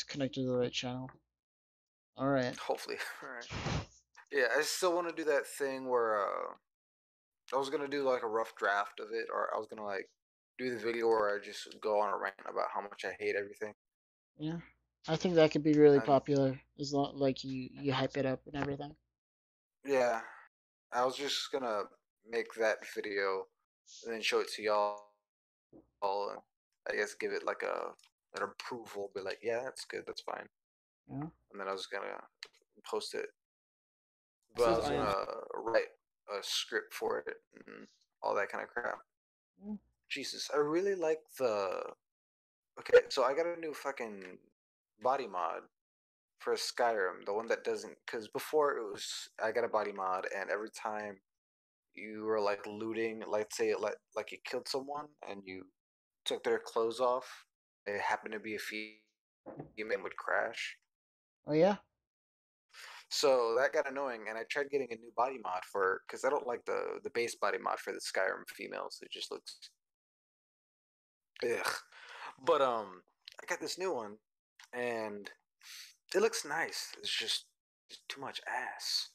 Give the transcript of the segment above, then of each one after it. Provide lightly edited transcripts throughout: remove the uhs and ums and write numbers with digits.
was connected to the right channel. All right. Hopefully. All right. Yeah, I still want to do that thing where I was gonna do like a rough draft of it, or I was gonna like do the video where I just go on a rant about how much I hate everything. Yeah, I think that could be really And popular as long like you hype it up and everything. yeah, I was just gonna make that video and then show it to y'all, and I guess give it like an approval, be like, yeah, that's good, that's fine. Yeah. And then I was gonna post it, but I So was gonna write a script for it and all that kind of crap. Yeah. Jesus, I really like the. Okay, so I got a new fucking body mod for Skyrim, the one that doesn't, because before it was I got a body mod, and every time you were like looting, like say like you killed someone and you took their clothes off, it happened to be a female would crash. Oh yeah. So that got annoying, and I tried getting a new body mod for because I don't like the base body mod for the Skyrim females. It just looks ugh. But I got this new one, and it looks nice. It's just too much ass.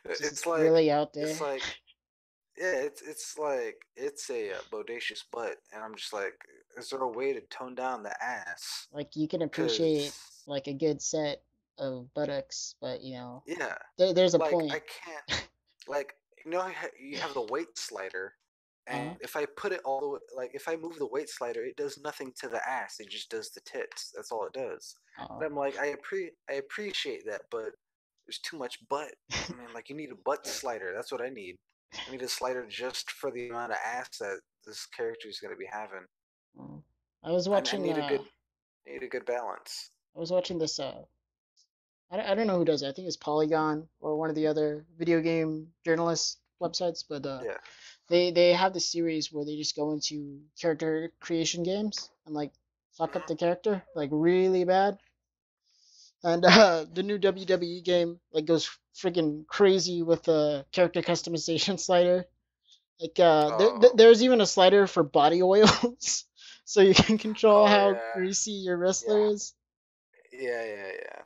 Just It's like really out there. it's like yeah, it's like it's a bodacious butt, and I'm just like, is there a way to tone down the ass? Like you can appreciate Cause like a good set of buttocks, but you know, yeah, there's a like point. I can't like you have the weight slider, and Uh-huh. if I put it all the way, like if I move the weight slider, it does nothing to the ass. It just does the tits. That's all it does. And Oh. I'm like, I appreciate that, but there's too much butt. I mean, like you need a butt slider. That's what I need. I need a slider just for the amount of ass that this character is going to be having. Oh. I was I watching need a good balance. I was watching this I don't know who does it. I think it's Polygon or one of the other video game journalist websites, but Yeah. they have this series where they just go into character creation games and like fuck up the character like really bad. And the new WWE game like goes freaking crazy with the character customization slider. Like Oh. there's even a slider for body oils, so you can control Oh how yeah. greasy your wrestler Yeah. is. Yeah.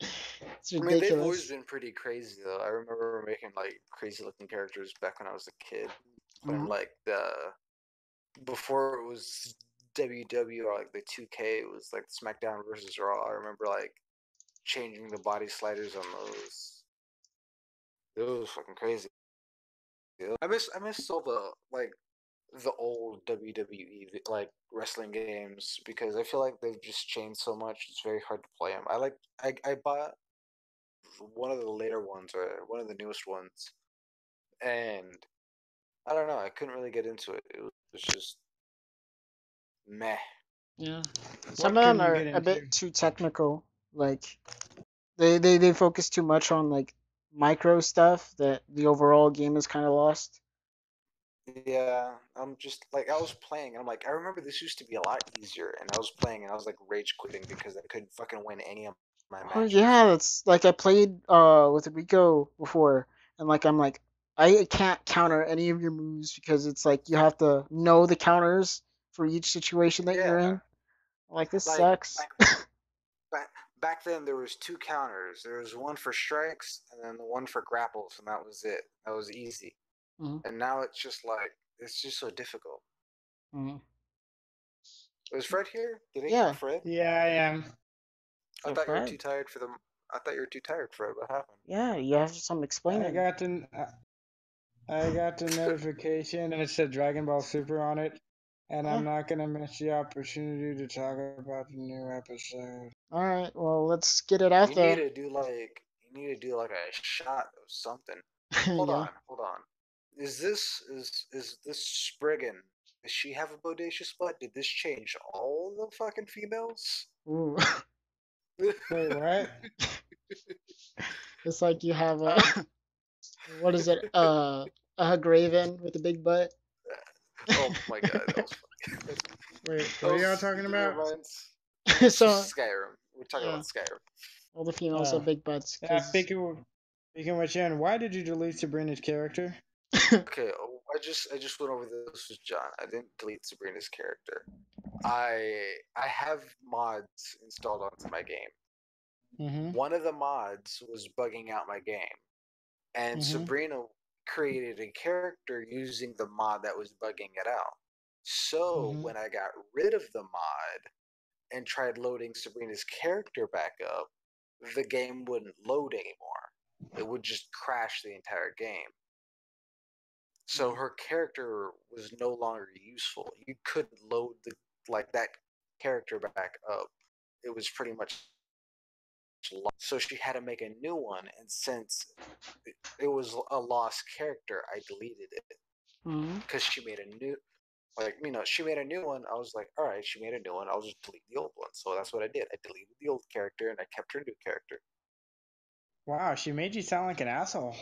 It's I mean, they've always ridiculous. been pretty crazy though. I remember making like crazy looking characters back when I was a kid, playing Uh-huh. like the before it was WW or like the 2K. It was like SmackDown versus Raw. I remember like changing the body sliders on those. It was fucking crazy. I miss all the like the old WWE like wrestling games because I feel like they've just changed so much. It's very hard to play them. I bought one of the later ones or one of the newest ones, and I don't know. I couldn't really get into it. It was just meh. Yeah. Some what of them couldn't you are get a into? bit too technical. Like they focus too much on like micro stuff that the overall game is kind of lost. Yeah, I'm just like I was playing, and I'm like I remember this used to be a lot easier, and I was playing, and I was like rage quitting because I couldn't fucking win any of my Oh matches. yeah, it's like I played with Rico before, and like I'm like I can't counter any of your moves because it's like you have to know the counters for each situation that you're Yeah, in. Like this like sucks. back back then there was two counters. There was one for strikes and then the one for grapples, and that was it. That was easy. Mhm, And now it's just like it's just so difficult. mhm. Was Fred here? Did I hear Yeah. Fred? Yeah, I am. I So thought you were too Fred. tired for the. I thought you were too tired, Fred. What happened? Yeah, you have some I explaining. got the I got the notification and it said Dragon Ball Super on it, and Yeah. I'm not gonna miss the opportunity to talk about the new episode. All right. Well, let's get it out You need there. to do like a shot of something. Yeah. Hold on. Is this Spriggan? Does she have a bodacious butt? Did this change all the fucking females? Ooh. Wait, what? It's like you have a Uh, what is it? A Graven with a big butt. oh my god, that was funny. Wait, That what are y'all was talking about? it's So just Skyrim. We're talking yeah, about Skyrim. all the females Oh, have big butts yeah. because Speaking of which, Ian, why did you delete Sabrina's character? Okay, I just went over this with John. I didn't delete Sabrina's character. I have mods installed onto my game. Mm-hmm. One of the mods was bugging out my game, and Mm-hmm. Sabrina created a character using the mod that was bugging it out. So Mhm. when I got rid of the mod and tried loading Sabrina's character back up, the game wouldn't load anymore. It would just crash the entire game. So her character was no longer useful. You couldn't load that character back up. It was pretty much lost. So she had to make a new one, and since it was a lost character, I deleted it Mm-hmm. because she made a new she made a new one. I was like, all right, she made a new one. I'll just delete the old one. So that's what I did. I deleted the old character and I kept her new character. Wow, she made you sound like an asshole.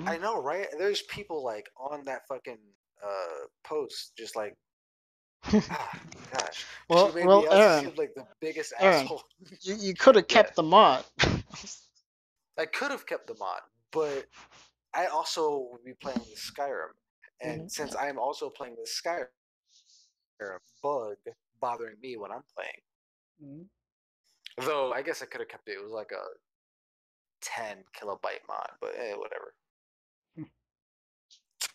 I know, right? There's people like on that fucking post just like, gosh. She made me out to Aaron, seem like the biggest Aaron, asshole. you could have Yeah. kept the mod. I could have kept the mod, but I also would be playing the Skyrim. And since I'm also playing the Skyrim, bug bothering me when I'm playing. Mm-hmm. Though I guess I could have kept it. It was like a 10 kilobyte mod, but whatever.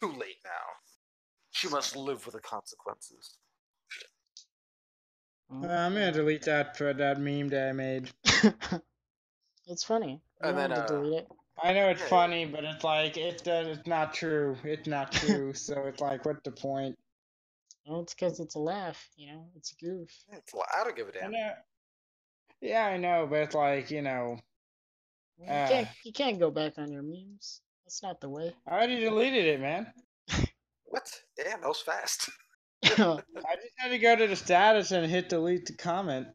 Too late now. She must live with the consequences. I'm gonna delete that meme that I made. It's funny. You And don't then have to delete it. I know it's Yeah. funny, but it's like it's not true. It's not true. So it's like, what's the point? Well, it's because it's a laugh. It's a goof. I don't give a I damn. know. Yeah, I know, but it's like, You can't go back on your memes. That's not the way. I already deleted it, man. What? Damn, that was fast. I just had to go to the status and hit delete the comment.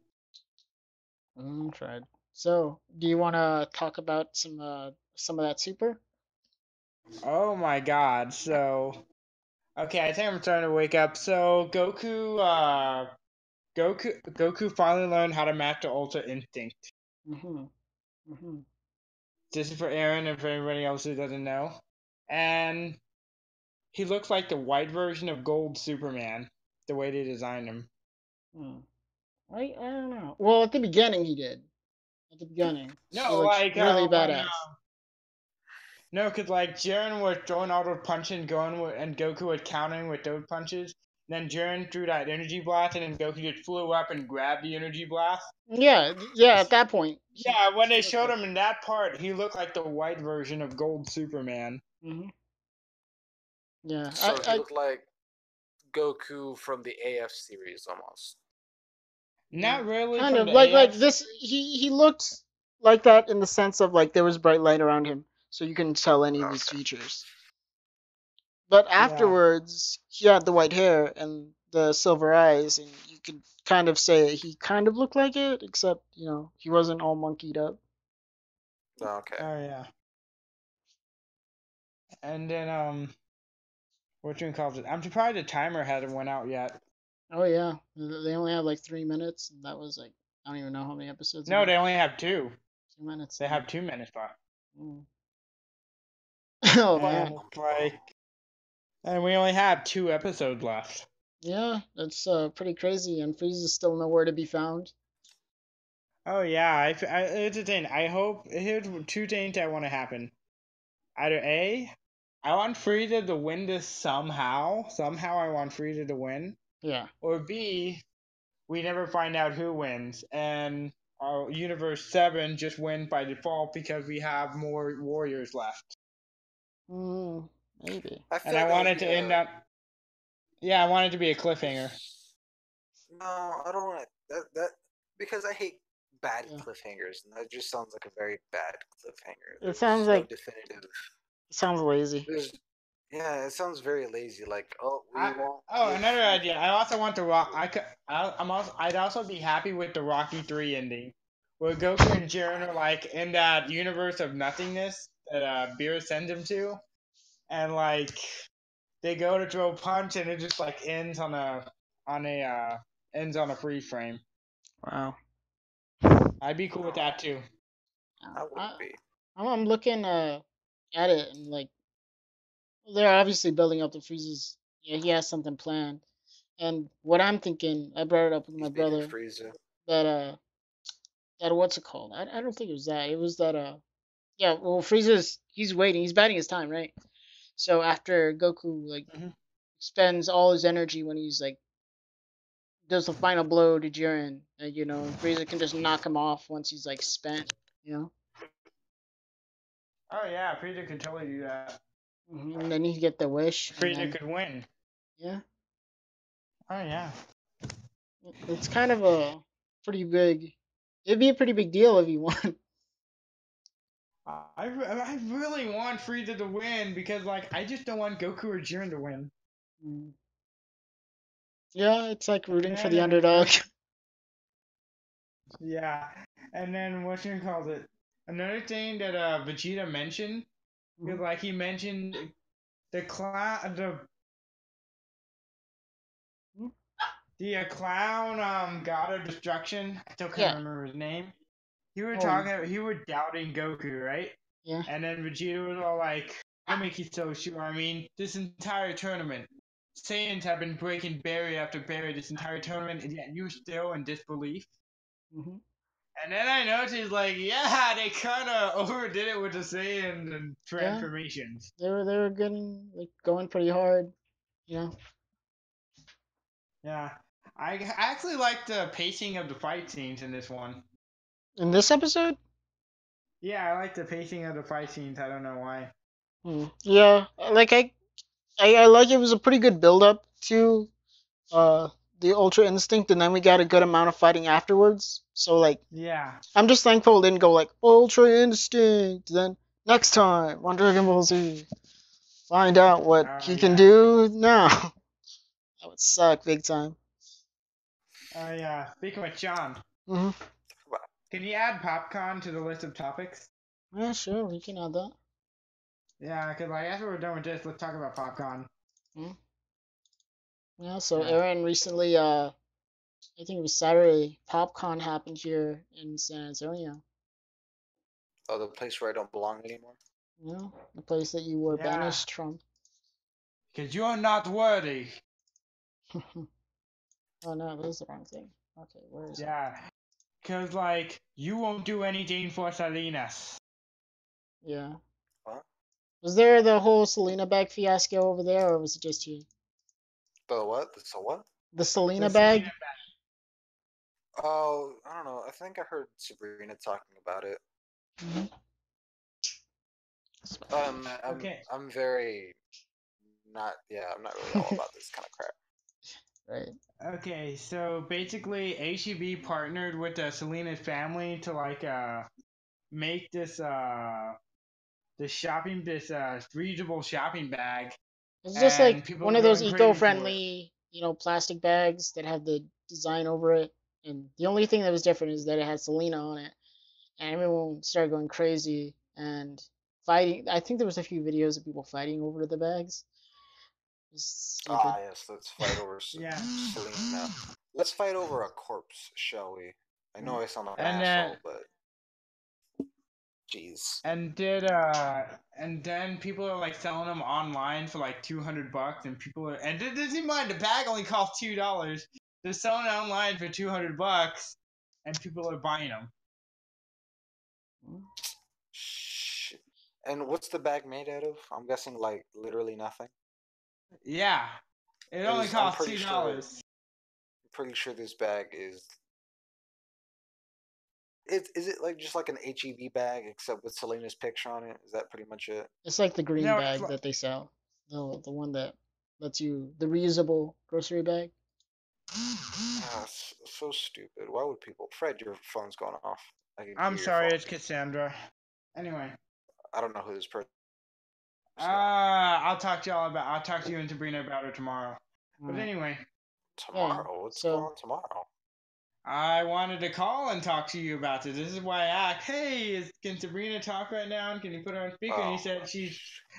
Tried. So, do you want to talk about some of that super? Oh my god. So, okay, I think I'm starting to wake up. So, Goku finally learned how to master Ultra Instinct. Mm-hmm. Mm-hmm. This is for Aaron and for everybody else who doesn't know. And he looks like the white version of Gold Superman, the way they designed him. I don't know. Well, at the beginning he did. At the beginning, he No, looked like really badass. No, because like Jiren was throwing all those punches and and Goku was countering with those punches. Then Jiren threw that energy blast, and then Goku just flew up and grabbed the energy blast. Yeah. At that point. Yeah, when they showed him in that part, he looked like the white version of Gold Superman. Mm-hmm. Yeah. So he looked like Goku from the AF series almost. Not really. Kind from of the like AF. this. He looked like that in the sense of like there was bright light around him, so you couldn't tell any of his features. But afterwards, he had the white hair and the silver eyes, and you could kind of say he kind of looked like it, except he wasn't all monkeyed up. Okay. Oh yeah. And then what you call it? I'm surprised the timer hasn't went out yet. Oh yeah, they only have like 3 minutes, and that was like I don't even know how many episodes. No, they only have 2. 2 minutes. They have 2 minutes left. Oh and man. And we only have 2 episodes left. Yeah, that's pretty crazy, and Frieza's still nowhere to be found. Oh yeah, it's a thing. I hope here's 2 things I want to happen. Either A, I want Frieza to win this somehow. Somehow I want Frieza to win. Yeah. Or B, we never find out who wins, and our Universe 7 just wins by default because we have more warriors left. Maybe. And I want it to end up. Yeah, I want it to be a cliffhanger. No, I don't want that because I hate bad cliffhangers, and that just sounds like a very bad cliffhanger. It sounds like definitive. It sounds lazy. Yeah, it sounds very lazy. Like, another idea. I also want the Rock. I'd also be happy with the Rocky 3 ending, where Goku and Jiren are like in that universe of nothingness that Beerus sends him to, and like they go to throw a punch, and it just like ends on a freeze frame. Wow. I'd be cool with that too. I would be. I'm looking at it and like they're obviously building up to Frieza's. Yeah, he has something planned. And what I'm thinking, I brought it up with my He's beating brother Frieza. that what's it called? I don't think it was that. It was that yeah. Well, Frieza's he's waiting. He's biding his time, right? So after Goku like Mhm. spends all his energy when he's like does the final blow to Jiren, you know, Frieza can just knock him off once he's like spent, you know. Oh yeah, Frieza could totally do that. And then he get the wish, and Frieza then could win. yeah, Oh yeah. it's kind of a pretty big. It'd be a pretty big deal if he won. I really want Frieza to win because like I just don't want Goku or Jiren to win. Mm. Yeah, it's like rooting for And the then, underdog. Yeah, and then what you call it? Another thing that Vegeta mentioned because like he mentioned the clown the clown god of destruction. I still can't Yeah. remember his name. He were Oh. talking. He were doubting Goku, right? Yeah. And then Vegeta was all like, "What make you so sure? I mean, this entire tournament, Saiyans have been breaking barrier after barrier this entire tournament, and yet you're still in disbelief." Mm-hmm. And then I noticed, like, yeah, they kind of overdid it with the Saiyan and Yeah. transformations. They were getting like going pretty hard, you know. Yeah, I actually like the pacing of the fight scenes in this one. In this episode. Yeah, I like the pacing of the fight scenes. I don't know why. Yeah, like I like it was a pretty good build up to uh the Ultra Instinct, and then we got a good amount of fighting afterwards. So like, Yeah. I'm just thankful it didn't go like Ultra Instinct. Then next time on Dragon Ball Z, find out what he can do now. That would suck big time. Oh yeah. Speaking with John, Mm-hmm. can you add popcorn to the list of topics? Yeah, sure, we can add that. Yeah, because like after we're done with this, let's talk about popcorn. Yeah, so Yeah. Aaron recently, I think it was Saturday, PopCon happened here in San Antonio. Oh, the place where I don't belong anymore. You know, the place that you were Yeah. banished from. Because you're not worthy. Oh no, that is the wrong thing. Okay, where is it? Yeah. Because like you won't do anything for Salinas. Yeah. What? Was there the whole Selena bag fiasco over there, or was it just here? The what? So what? The Selena The bag? Selena Oh, I don't know. I think I heard Sabrina talking about it. Mm-hmm. I'm very not. Yeah, I'm not really all about this kind of crap. Right. Okay, so basically HEB partnered with Selena's family to like make this reusable shopping bag. It's just And like people one are of those going crazy for it. eco-friendly, plastic bags that have the design over it. And the only thing that was different is that it had Selena on it. And everyone started going crazy and fighting. I think there was a few videos of people fighting over the bags. Ah, yes. Let's fight over Yeah. Selena. Let's fight over a corpse, shall we? I know I sound like an And asshole, but jeez. and then people are like selling them online for like $200, and people are and does he mind the bag only costs $2. They're selling it online for $200, and people are buying them. Shit. And what's the bag made out of? I'm guessing like literally nothing. Yeah, it only costs pretty $2. I'm pretty sure this bag is. Is it like just like an HEB bag except with Selena's picture on it? Is that pretty much it? It's like the green No, it's bag like- that they sell. The one that lets you, the reusable grocery bag. Ah, so stupid. Why would people? Fred, your phone's going off. I can I'm hear your sorry, phone. it's Cassandra. Anyway, I don't know who this person is. I'll talk to you and Sabrina about it tomorrow. But Alright. anyway, Tomorrow? What's so- going on tomorrow? I wanted to call and talk to you about this. This is why I asked, hey, can Sabrina talk right now? Can you put her on speaker? And you said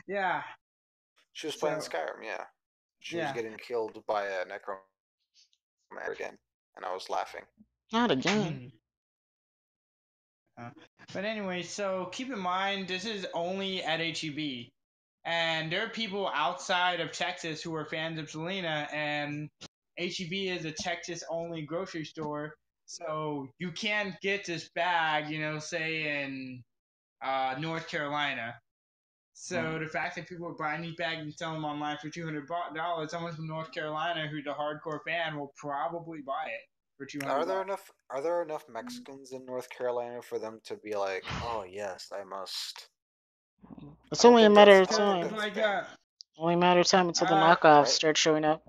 yeah. She was playing So- Skyrim, yeah. She was Yeah. getting killed by a necromancer again, and I was laughing. Not again. But anyway, so keep in mind, this is only at HEB. And there are people outside of Texas who are fans of Selena, and HEB is a Texas-only grocery store, so you can't get this bag, say in North Carolina. So the fact that people are buying these bags and selling them online for $200, someone from North Carolina who's a hardcore fan will probably buy it for $200. Are there enough Mexicans in North Carolina for them to be like, oh yes, I must? It's only a matter of I don't think time. that's Like, fair, Only a matter of time until the knockoffs right? start showing up.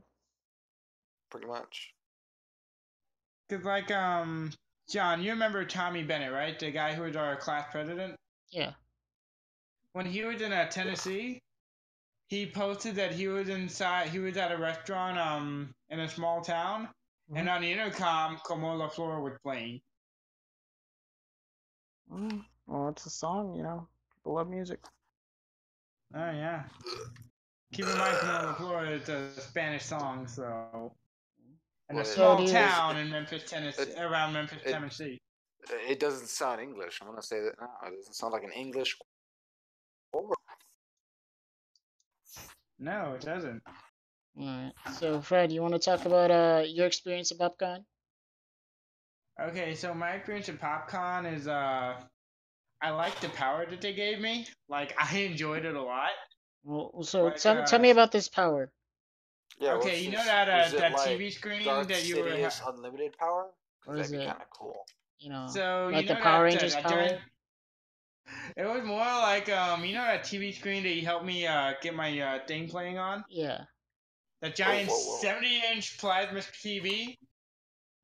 Pretty much. cause like, John, you remember Tommy Bennett, right? The guy who was our class president? Yeah. When he was in Tennessee, he posted that he was at a restaurant, in a small town, and on the intercom, Como La Flor was playing. Well, it's a song, People love music. Oh, yeah. Keep in mind, Como La Flor is a Spanish song, so. In a Well, small it is- town in Memphis, Tennessee, around Memphis, it- Tennessee. It doesn't sound English. I'm gonna say that now. It doesn't sound like an English word. No, it doesn't. Alright. So, Fred, you want to talk about your experience at PopCon? Okay, so my experience at PopCon is I like the power that they gave me. Like, I enjoyed it a lot. Well, so Like, tell me about this power. Yeah. Okay, you know was that it TV screen Darth that you were. Sidious unlimited power? Or Because is that'd be it, kind of cool. So like you the know Power that, Rangers that power? during, it was more like that TV screen that you helped me get my thing playing on. Yeah. That giant whoa. 70-inch plasma TV.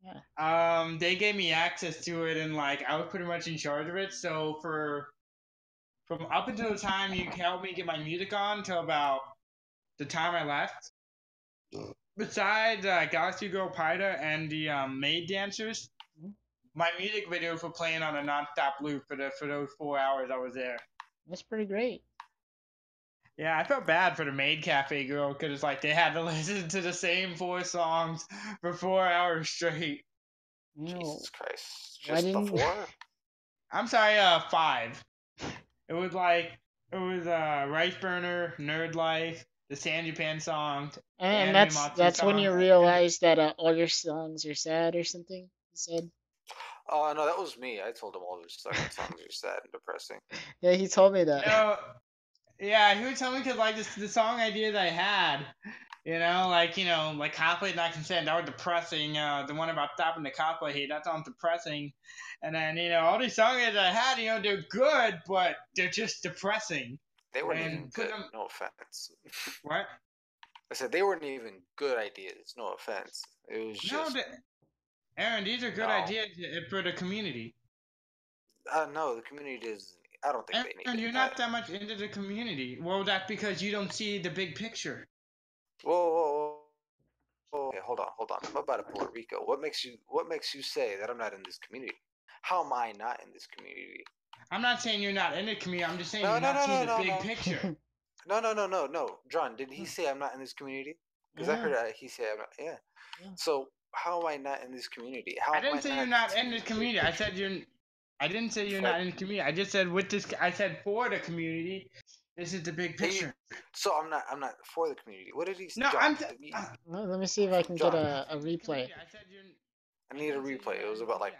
Yeah. They gave me access to it, and like I was pretty much in charge of it. So from up until the time you helped me get my music on till about the time I left, besides Galaxy Girl Pida and the maid dancers, my music videos were playing on a non-stop loop for those 4 hours I was there. That's pretty great. Yeah, I felt bad for the maid cafe girl because it's like they had to listen to the same 4 songs for 4 hours straight. Jesus Christ! Why Just didn't- before? I'm sorry, 5. It was Rice Burner, Nerd Life, the San Japan song, And Anime that's when song. you realize that all your songs are sad or something. You said. Oh no, that was me. I told him all his songs are sad and depressing. Yeah, he told me that. No, yeah, he would tell me because like the song idea that I had, like Cosplay Not Consent, that was depressing. The one about stopping the cosplay hate, that sounds depressing. And then all these songs that I had, they're good, but they're just depressing. They weren't even good. No offense. What? I said they weren't even good ideas. No offense. It was just. Aaron, these are good ideas for the community. No, the community is. I don't think they need. And you're not that much into the community. Well, that's because you don't see the big picture. Whoa. Okay, hold on. I'm about to Puerto Rico. What makes you say that I'm not in this community? How am I not in this community? I'm not saying you're not in the community. I'm just saying you're not seeing the big picture. No. John, did he say I'm not in this community? Because I heard he said I'm not. Yeah. So how am I not in this community? I didn't say you're not in this community. I said you're. I didn't say you're not in the community. I just said I said for the community. This is the big picture. So I'm not for the community. What did he say? No, John, let me see if I can get a replay. I need a replay. It was about like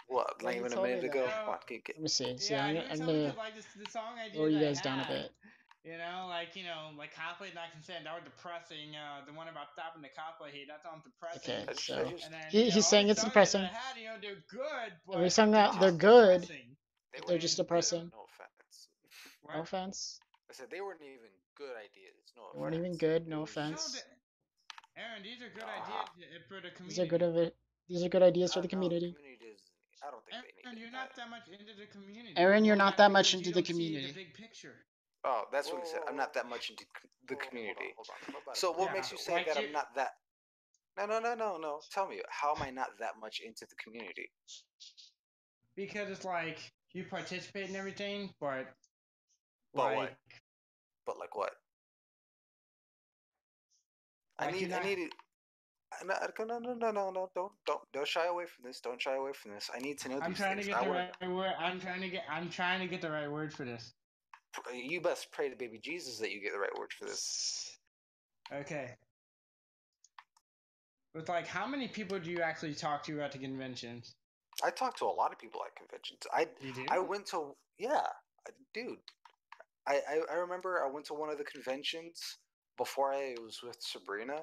what? Not even a minute ago. Come on, let me see. Yeah, I'm gonna lower you guys down a bit. Like Cosplay Not Consent, that was depressing. The one about stopping the cosplay hate, that sounds depressing. Okay, so then, he's saying it's depressing. They're good, but every song that they're good, but they're just depressing. No offense. No offense. I said they weren't even good ideas. No offense. They weren't even good. No offense. Aaron, these are good ideas for the community. These are good ideas for the community. I don't think they need. You're not that much into the community. Aaron, you're not that much into the community. The big picture. Oh, that's what he said. I'm not that much into the community. Hold on. So what makes you say that I'm not that? No. Tell me, how am I not that much into the community? Because it's like you participate in everything, but what? But like what? I need it. No, don't shy away from this. Don't shy away from this. I need to know these things. I'm trying to get the right word for this. You best pray to baby Jesus that you get the right word for this. Okay. With like, how many people do you actually talk to at the conventions? I talk to a lot of people at conventions. You do? I went to dude. I remember I went to one of the conventions before I was with Sabrina,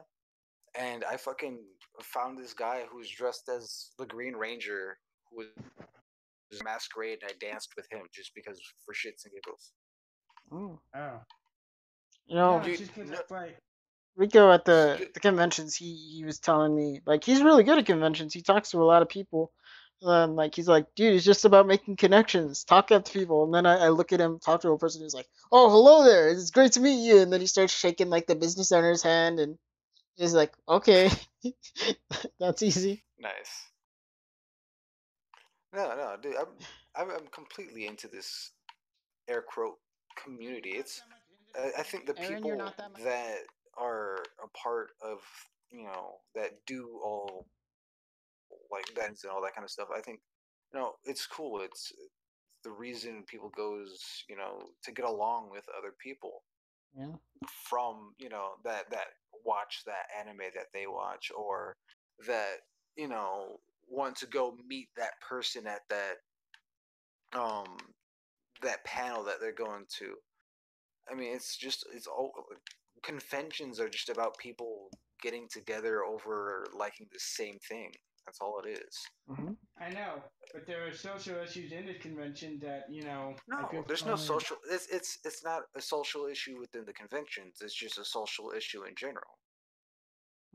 and I fucking found this guy who was dressed as the Green Ranger, who was masquerade, and I danced with him just because for shits and giggles. Oh. Oh. You know, No, it's Dude, just because no, it's like, Rico at the dude, conventions, he was telling me like he's really good at conventions. He talks to a lot of people. Like he's like, dude, it's just about making connections, talk up to people. And then I look at him, talk to a person who's like, oh, hello there, it's great to meet you. And then he starts shaking like the business owner's hand, and he's like, okay, that's easy. nice. No, dude, I'm completely into this air quote community. It's I think the Aaron, you're people not that much. that are a part of that do all like that and all that kind of stuff. I think it's cool. It's the reason people goes to get along with other people Yeah. from that watch that anime that they watch, or that want to go meet that person at um that panel that they're going to. I mean, it's all conventions are just about people getting together over liking the same thing. That's all it is. Mm-hmm. I know, but there are social issues in this convention that, a No, good there's no friend. social. It's not a social issue within the conventions. It's just a social issue in general.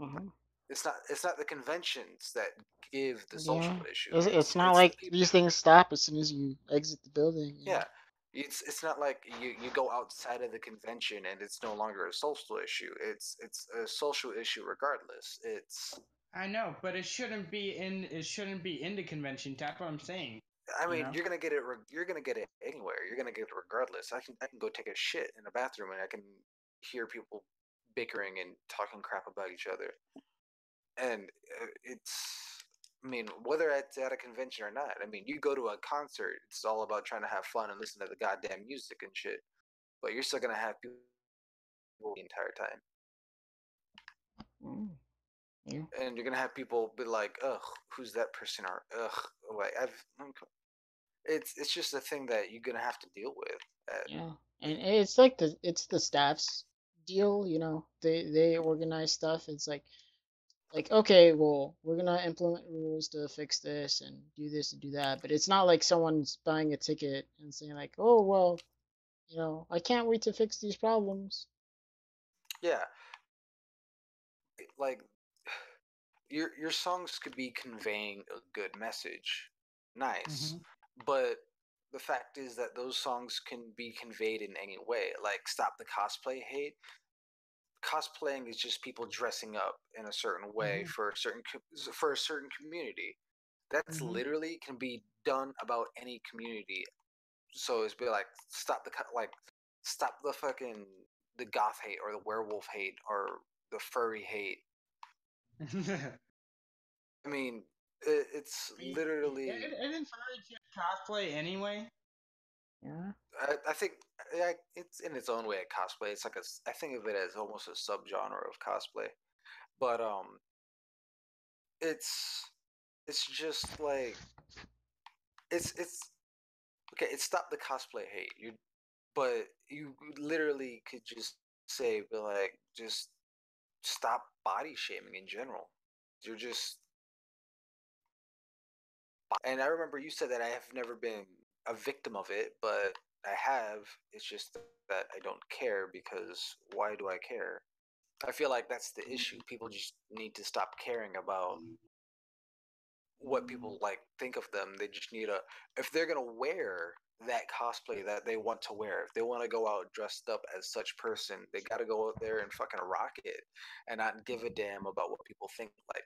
Mm-hmm. It's not the conventions that give the Yeah. social issue. It's not It's the like people. these things stop as soon as you exit the building. Yeah, it's not like you go outside of the convention and it's no longer a social issue. It's a social issue regardless. I know, but it shouldn't be in the convention. That's what I'm saying. I You mean, know? you're gonna get it anywhere. You're gonna get it regardless. I can go take a shit in a bathroom and I can hear people bickering and talking crap about each other. And I mean, whether it's at a convention or not. I mean, you go to a concert, it's all about trying to have fun and listen to the goddamn music and shit. But you're still gonna have people the entire time, Mm. Yeah. and you're gonna have people be like, "Ugh, who's that person?" Or "Ugh, like it's just a thing that you're gonna have to deal with. Yeah, and it's like the staff's deal, you know. They organize stuff. It's like okay, well, we're gonna implement rules to fix this and do this and do that, but it's not like someone's buying a ticket and saying like, oh well, I can't wait to fix these problems. Yeah, like your songs could be conveying a good message, nice, Mm-hmm. but the fact is that those songs can be conveyed in any way. Like, stop the cosplay hate. Cosplaying is just people dressing up in a certain way Mm-hmm. for a certain community. That's Mm-hmm. literally can be done about any community. So it's be like, stop the fucking the goth hate or the werewolf hate or the furry hate. I mean, it's I mean, literally. isn't furry just cosplay anyway? Yeah. I think yeah, it's in its own way a cosplay. It's like I think of it as almost a subgenre of cosplay, but it's it's just like it's okay. It's stop the cosplay hate. But you literally could just say, but like, just stop body shaming in general. You're just. And I remember you said that I have never been a victim of it, but I have. It's just that I don't care because why do I care? I feel like that's the issue. People just need to stop caring about what people like think of them. They just need if they're gonna wear that cosplay that they want to wear, if they want to go out dressed up as such person, they got to go out there and fucking rock it and not give a damn about what people think. Like,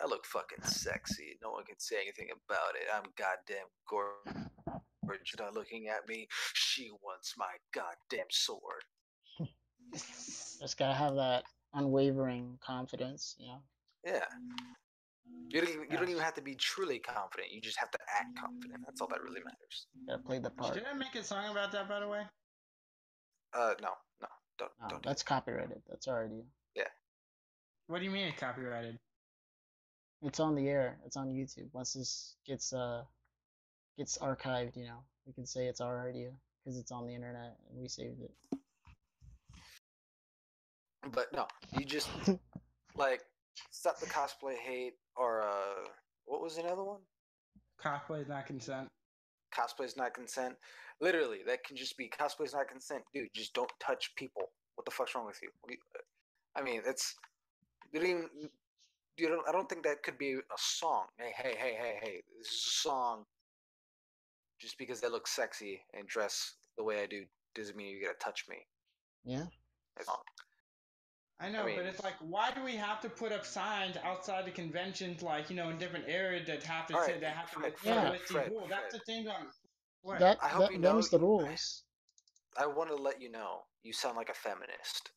I look fucking sexy. No one can say anything about it. I'm goddamn gorgeous. Not looking at me. She wants my goddamn sword. Just gotta have that unwavering confidence. Yeah. You don't even Yes. have to be truly confident. You just have to act confident. That's all that really matters. Gotta play the part. Did I make a song about that, by the way? No, no, don't No, don't do that's copyrighted. That's already. that. Yeah. What do you mean it's copyrighted? It's on the air. It's on YouTube. Once this gets archived, we can say it's our idea because it's on the internet and we saved it. But no, you just like stop the cosplay hate, or what was another one? Cosplay is not consent. Cosplay is not consent. Literally, that can just be cosplay is not consent, dude. Just don't touch people. What the fuck's wrong with you? I mean, it's you don't even, you don't. I don't think that could be a song. Hey! This is a song. Just because I look sexy and dress the way I do doesn't mean you gotta touch me. Yeah. It's wrong. I know, but it's like, why do we have to put up signs outside the conventions, like, in different areas that have to say that have to follow these rules? That's the thing on what? I hope you know. Them's the rules. I want to let you know. You sound like a feminist.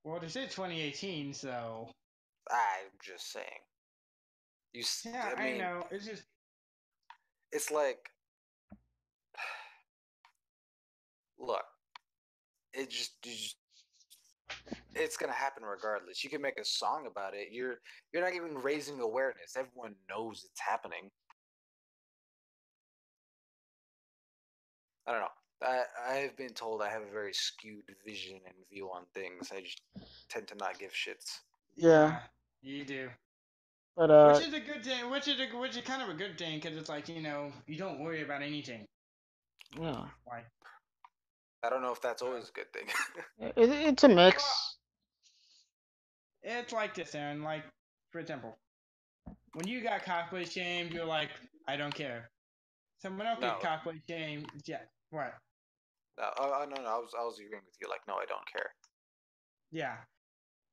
Well, this is 2018, so. I'm just saying. Yeah, I know. It's just. It's like, look, it's gonna happen regardless. You can make a song about it. You're not even raising awareness. Everyone knows it's happening. I don't know. I've been told I have a very skewed vision and view on things. I just tend to not give shits. Yeah. You do. But which is a good thing. Which is kind of a good thing because it's like you don't worry about anything. Yeah. Like. I don't know if that's always a good thing. It's a mix. It's like this, Aaron. Like, for example, when you got cosplay shamed, you're like, I don't care. Someone else get cosplay shamed, yeah, what? No, no, I was agreeing with you. Like, no, I don't care. Yeah.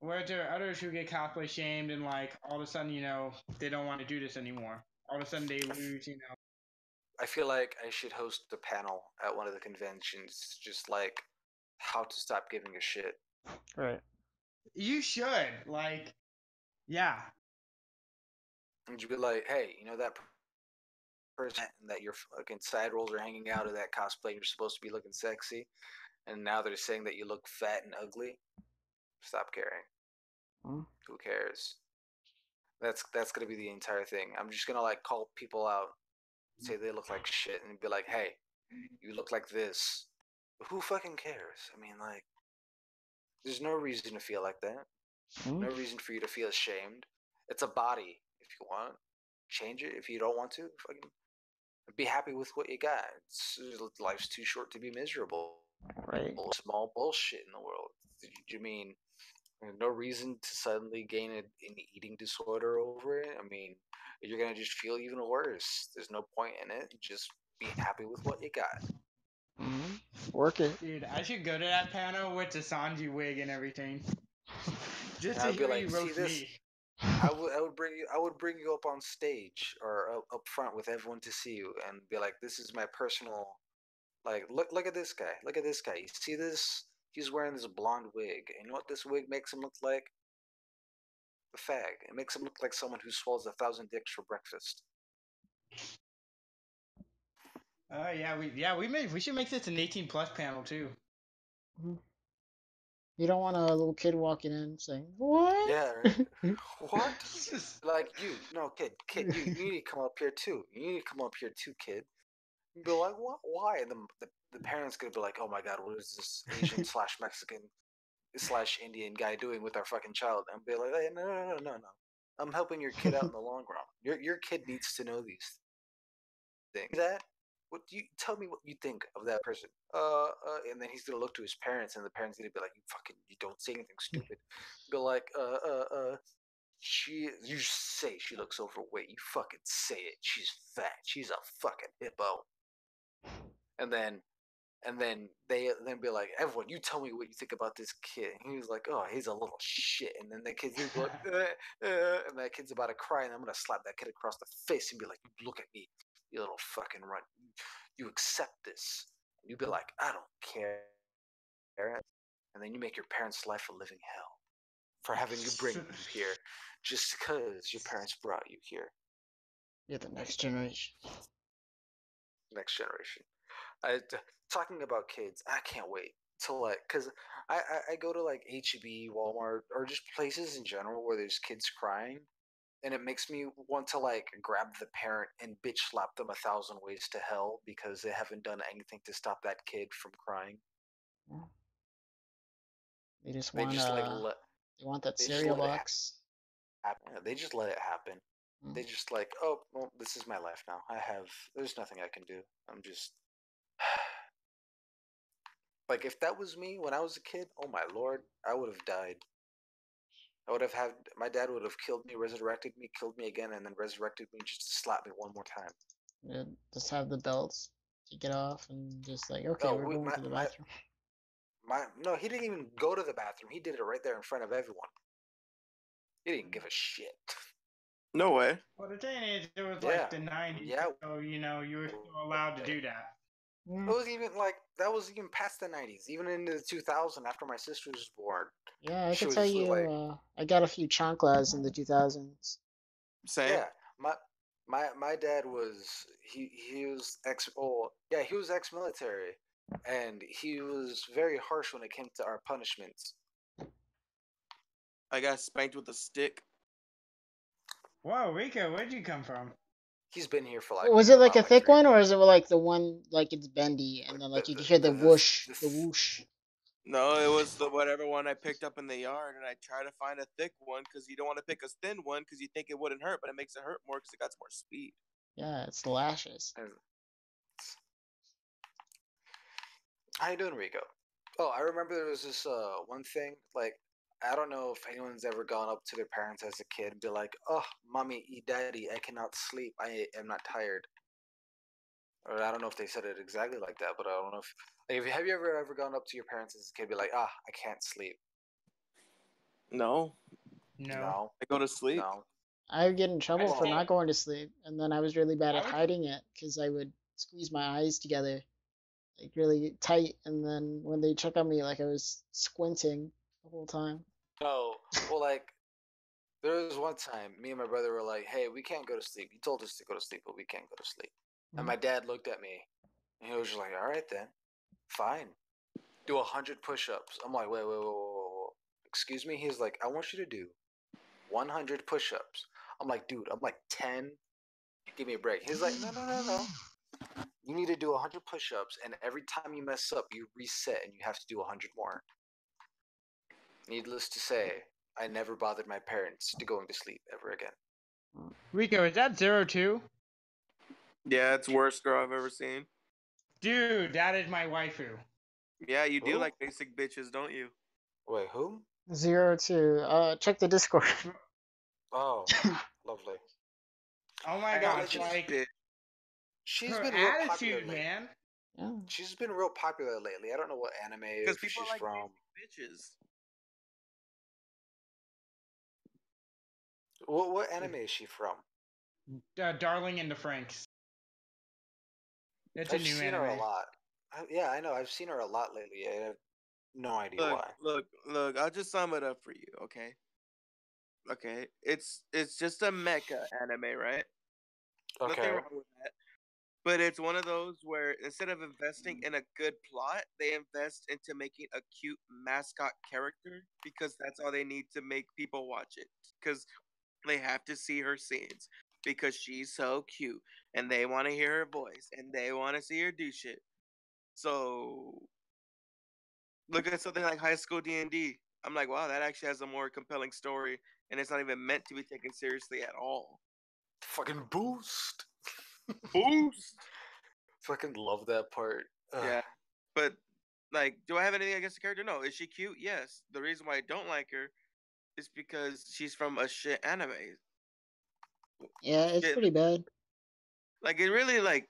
Whereas there are others who get cosplay shamed and like all of a sudden, they don't want to do this anymore. All of a sudden they lose, I feel like I should host a panel at one of the conventions, just like how to stop giving a shit. Right. You should, like, yeah. And you'd be like, hey, that person that your fucking side rolls are hanging out of that cosplay, and you're supposed to be looking sexy, and now they're saying that you look fat and ugly. Stop caring. Who cares? That's gonna be the entire thing. I'm just gonna like call people out, say they look like shit, and be like, hey, you look like this. But who fucking cares? I mean, like, there's no reason to feel like that. No reason for you to feel ashamed. It's a body. If you want, change it. If you don't want to, fucking be happy with what you got. Life's too short to be miserable. Right. Small bullshit in the world. You mean no reason to suddenly gain an eating disorder over it? I mean, you're gonna just feel even worse. There's no point in it. Just be happy with what you got. Work it. Dude, I should go to that panel with the Sanji wig and everything. Just and to I'd be hear like, you see roast this? me. I would bring you up on stage or up front with everyone to see you and be like, this is my personal, like, look at this guy. Look at this guy. You see this? He's wearing this blonde wig. And you know what this wig makes him look like? A fag. It makes him look like someone who swallows 1,000 dicks for breakfast. We should make this an 18+ panel too. You don't want a little kid walking in saying, "What?" Yeah, right. What? Like kid, you need to come up here too. You need to come up here too, kid. And be like, what? Why? And the parents gonna be like, oh my god, what is this Asian / Mexican / Indian guy doing with our fucking child? And be like, hey, no. I'm helping your kid out in the long run. Your kid needs to know these things. That what do you tell me what you think of that person? And then he's gonna look to his parents, and the parents gonna be like, you don't say anything stupid. Be like, you say she looks overweight. You fucking say it. She's fat. She's a fucking hippo. And then they then be like, everyone, you tell me what you think about this kid. And he was like, oh, he's a little shit. And then the kid's gonna be like, and that kid's about to cry, and I'm gonna slap that kid across the face and be like, look at me, you little fucking runt. You accept this. And you'd be like, I don't care. And then you make your parents' life a living hell for having you bring you here just because your parents brought you here. You're the next generation. Next generation. Talking about kids, I can't wait to cause I go to like HEB, Walmart, or just places in general where there's kids crying, and it makes me want to like grab the parent and bitch slap them 1,000 ways to hell because they haven't done anything to stop that kid from crying. They just They want just like they want that they just cereal let it box. happen. They just let it happen. They Mm. just like, oh, well, this is my life now. There's nothing I can do. I'm just like, if that was me when I was a kid, oh my lord, I would have died. I would have had my dad would have killed me, resurrected me, killed me again, and then resurrected me just to slap me one more time. Yeah, just have the belts, take it off, and just like, okay, No, we're going to the bathroom. no, he didn't even go to the bathroom. He did it right there in front of everyone. He didn't give a shit. No way. Well, the thing is, it was Yeah. like the 90s, Yeah. so, you know, you were still allowed to do that. It was even like that was even past the 90s, even into the 2000s after my sister was born. Yeah, I She can was tell just you, like, I got a few chanclas in the 2000s. Same. yeah, my dad was he was he was ex-military, and he was very harsh when it came to our punishments. I got spanked with a stick. Whoa, Rico, where'd you come from? He's been here for like Was it like about a thick 3 one, or is it like the one like it's bendy, and then like you can hear the whoosh, the whoosh? No, it was the whatever one I picked up in the yard, and I try to find a thick one because you don't want to pick a thin one because you think it wouldn't hurt, but it makes it hurt more because it got more speed. Yeah, it's the lashes. How you doing, Rico? Oh, I remember there was this one thing, like, I don't know if anyone's ever gone up to their parents as a kid and be like, "Oh, mommy, daddy, I cannot sleep. I am not tired." Or I don't know if they said it exactly like that, but I don't know if have you ever gone up to your parents as a kid and be like, "Ah, I can't sleep." No, No. No, I go to sleep. no. I would get in trouble for Well- not going to sleep, and then I was really bad I at would- hiding it because I would squeeze my eyes together like really tight, and then when they check on me, like I was squinting the whole time. No, well, like there was one time me and my brother were like, "Hey, we can't go to sleep. You told us to go to sleep, but we can't go to sleep." And my dad looked at me, and he was just like, "All right then, fine. Do 100 push-ups." I'm like, wait. Excuse me? He's like, "I want you to do 100 push-ups." I'm like, "Dude, I'm like 10. Give me a break." He's like, "No. You need to do 100 push-ups, and every time you mess up, you reset, and you have to do 100 more." Needless to say, I never bothered my parents to going to sleep ever again. Rico, is that 02? Yeah, it's the worst girl I've ever seen. Dude, that is my waifu. Yeah, you do Who? like basic bitches, don't you? Wait, who? 02. Check the Discord. Oh, lovely. Oh my No, gosh, she's- like, She's her been real popular attitude, lately. man. Yeah. She's been real popular lately. I don't know what anime Because if people she's like from. basic bitches. What anime is she from? Darling in the Franks. It's a I've new seen anime. her a lot. Yeah, I know. I've seen her a lot lately. I have no idea why. Look. I'll just sum it up for you, okay? Okay, it's just a mecha anime, right? Nothing Okay. wrong with that. But it's one of those where instead of investing in a good plot, they invest into making a cute mascot character because that's all they need to make people watch it. Because they have to see her scenes because she's so cute and they want to hear her voice and they want to see her do shit. So look at something like High School D&D. I'm like, wow, that actually has a more compelling story and it's not even meant to be taken seriously at all. Fucking boost. Boost. Fucking love that part. Ugh. Yeah, but like, do I have anything against the character? No. Is she cute? Yes. The reason why I don't like her is because she's from a shit anime. Yeah, it's Shit. pretty bad. Like it really like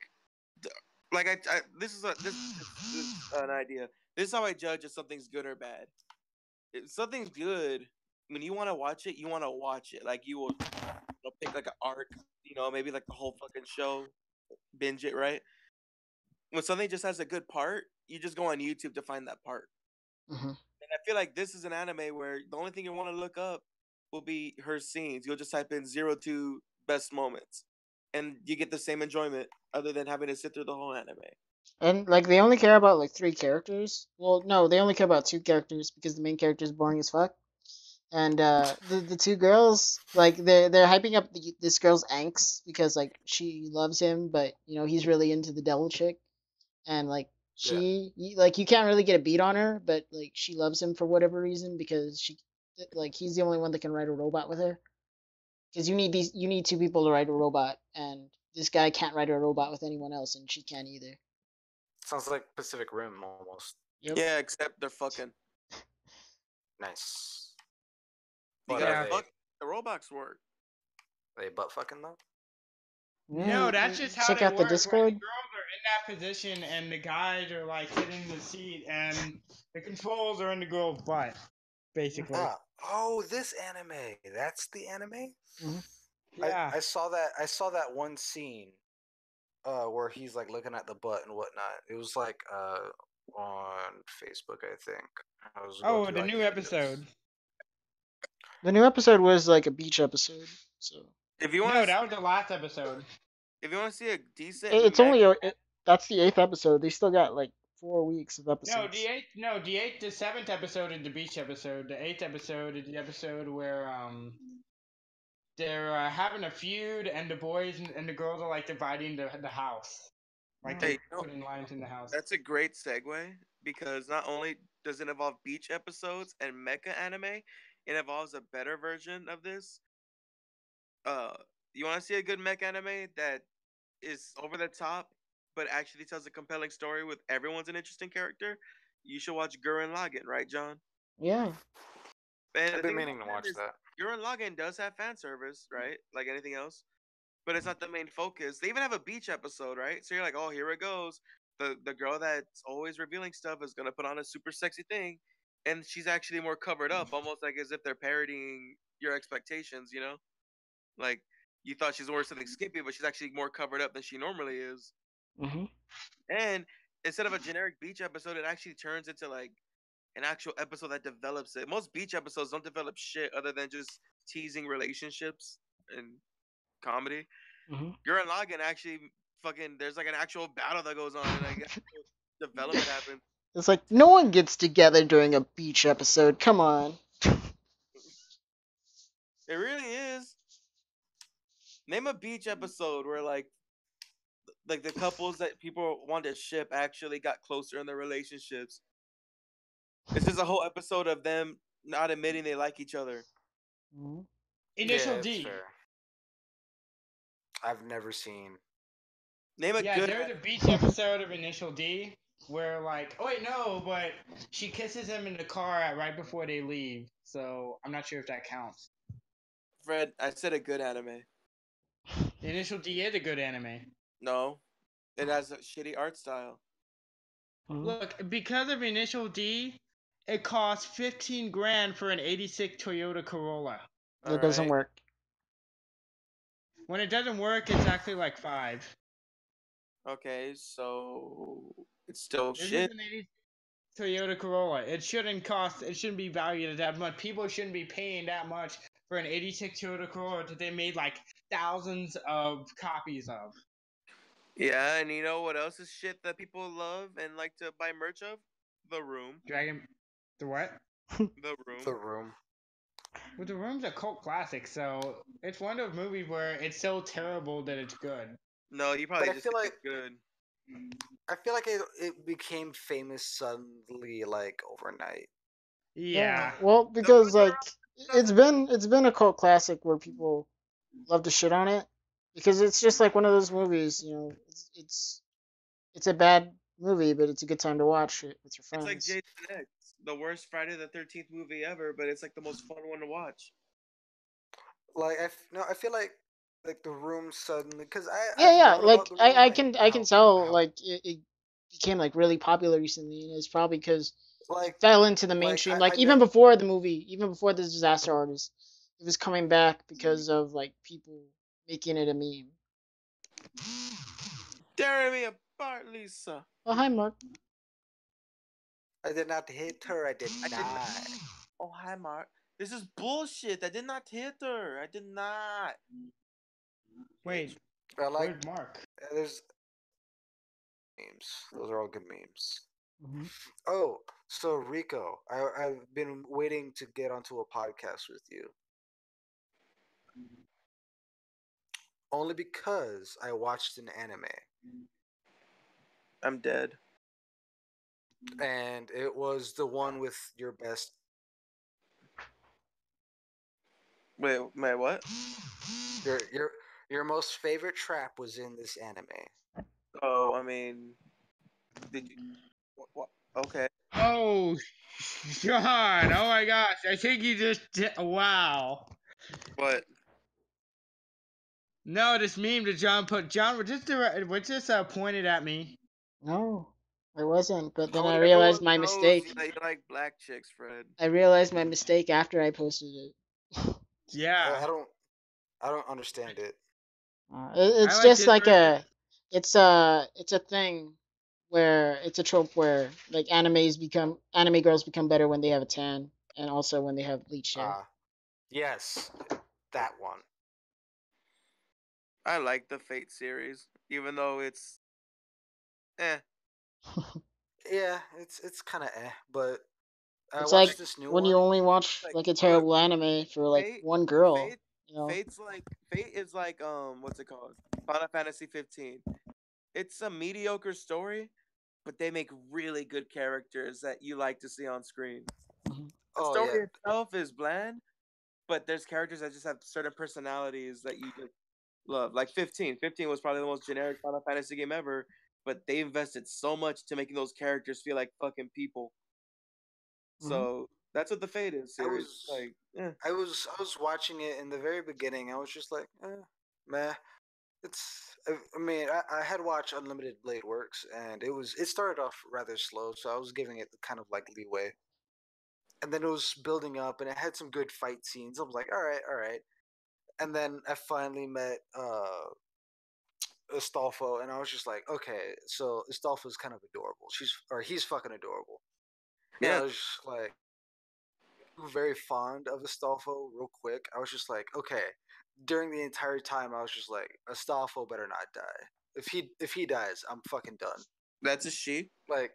this is an idea. This is how I judge if something's good or bad. If something's good, when you want to watch it, you want to watch it. Like you will pick like an arc, maybe like the whole fucking show, binge it, right? When something just has a good part, you just go on YouTube to find that part. Mm-hmm. And I feel like this is an anime where the only thing you want to look up will be her scenes. You'll just type in 02 best moments, and you get the same enjoyment other than having to sit through the whole anime. And like they only care about like 3 characters. Well, no, they only care about 2 characters because the main character is boring as fuck. And the 2 girls like they're hyping up this girl's angst because like she loves him, but you know he's really into the devil chick, and like Yeah. like you can't really get a beat on her, but like she loves him for whatever reason because she like he's the only one that can ride a robot with her. Because you need 2 people to ride a robot, and this guy can't ride a robot with anyone else, and she can't either. Sounds like Pacific Rim almost. Yep. Yeah, except they're fucking. Nice. You But gotta Yeah. fuck. The robots work. are they butt fucking though? No, that's just how check they out the work. When the Discord. girls are in that position and the guys are like sitting in the seat and the controls are in the girl's butt, basically. Oh, this anime. That's the anime? Mhm. Yeah. I saw that. I saw that one scene where he's like looking at the butt and whatnot. It was like on Facebook, I think. I was going Oh, through, the like, new videos. episode. The new episode was like a beach episode, so If you No, want, that was the last episode. if you want to see a decent, it's only that's the 8th episode. They still got like 4 weeks of episodes. The 7th episode is the beach episode. The 8th episode is the episode where they're having a feud and the boys and the girls are like dividing the house, like Hey, they're putting lines in the house. that's a great segue because not only does it involve beach episodes and mecha anime, it involves a better version of this. You want to see a good mech anime that is over the top but actually tells a compelling story with everyone's an interesting character? You should watch Gurren Lagann, right, John? Yeah. And I've been meaning to watch that. Gurren Lagann does have fan service, right? Like anything else, but it's not the main focus. They even have a beach episode, right? So you're like, oh, here it goes. The girl that's always revealing stuff is gonna put on a super sexy thing, and she's actually more covered up, almost like as if they're parodying your expectations. You know, like you thought she's wearing something skimpy, but she's actually more covered up than she normally is. Mm-hmm. And instead of a generic beach episode, it actually turns into like an actual episode that develops it. Most beach episodes don't develop shit other than just teasing relationships and comedy. Mm-hmm. Gurren Lagann actually fucking there's like an actual battle that goes on and like development happens. It's like no one gets together during a beach episode. Come on. It really is. Name a beach episode where like the couples that people want to ship actually got closer in their relationships. It's just a whole episode of them not admitting they like each other. Mm-hmm. Initial Yeah, it's D. fair. I've never seen. Name a Yeah, good. there's a beach episode of Initial D where like, oh wait, no, but she kisses him in the car right before they leave. So I'm not sure if that counts. Fred, I said a good anime. Initial D is a good anime. No, it has a shitty art style. Mm-hmm. Look, because of Initial D, it costs 15 grand for an '86 Toyota Corolla. It doesn't Alright. work. When it doesn't work, it's actually like 5. Okay, so it's still This shit. is an '86 Toyota Corolla. It shouldn't be valued at that much. People shouldn't be paying that much for an '86 Toyota Corolla that they made like thousands of copies of. Yeah, and you know what else is shit that people love and like to buy merch of? The Room. The what? The Room. The Room. Well, The Room's a cult classic, so it's one of those movies where it's so terrible that it's good. No, you probably But I just feel think like- it's good. I feel like it became famous suddenly, like overnight. Yeah. Well, because No, like it's been a cult classic where people love to shit on it because it's just like one of those movies. You know, it's a bad movie, but it's a good time to watch it with your It's friends. like Jason X, the worst Friday the 13th movie ever, but it's like the most fun one to watch. Like I feel like The Room suddenly because yeah, I've known like about The Room, I can how- tell how- like it became like really popular recently, and it's probably because like it fell into the mainstream. I Like even never- before the movie, even before the Disaster Artist, it was coming back because of like people making it a meme. Tearing me apart, Lisa. Oh hi Mark. I did not hit her. I did not. Oh, hi, Mark. This is bullshit. I did not hit her. I did not. Wait, I like where's Mark? there's memes. Those are all good memes. Hmm. Oh, so Rico, I've been waiting to get onto a podcast with you only because I watched an anime I'm dead. and it was the one with your best. Wait, what? Your your most favorite trap was in this anime. Oh, I mean, did you? What? Okay. Oh, John! Oh my gosh! I think you just wow. What? No, this meme that John put. John, was just pointed at me. No, I wasn't. But then I Everyone realized my knows mistake. that you like black chicks, Fred. I realized my mistake after I posted it. Yeah, I don't understand it. I It's like just this like version. it's a thing where it's a trope where like anime girls become better when they have a tan and also when they have bleached hair. Yes, that one. I like the Fate series, even though it's eh. Yeah, it's kind of but I It's like watched this new when you one. only watch Like, like a look, terrible anime for like Fate, one girl, Fate, you know. Fate is like what's it called? Final Fantasy 15. It's a mediocre story, but they make really good characters that you like to see on screen. Mhm. The Oh yeah, story itself is bland, but there's characters that just have certain personalities that you just love. Like 15. 15 was probably the most generic Final Fantasy game ever, but they invested so much to making those characters feel like fucking people. Mhm. So that's what the Fate is I series. was Like, I was watching it in the very beginning. I was just like, meh. I mean, I had watched Unlimited Blade Works, and it started off rather slow, so I was giving it kind of like leeway. And then it was building up, and it had some good fight scenes. I was like, all right. And then I finally met Astolfo, and I was just like, okay, so Astolfo's kind of adorable. He's fucking adorable. And I yeah, was just like very fond of Astolfo real quick. I was just like, okay. During the entire time, I was just like, Astolfo better not die. If he dies, I'm fucking done. that's a she. Like,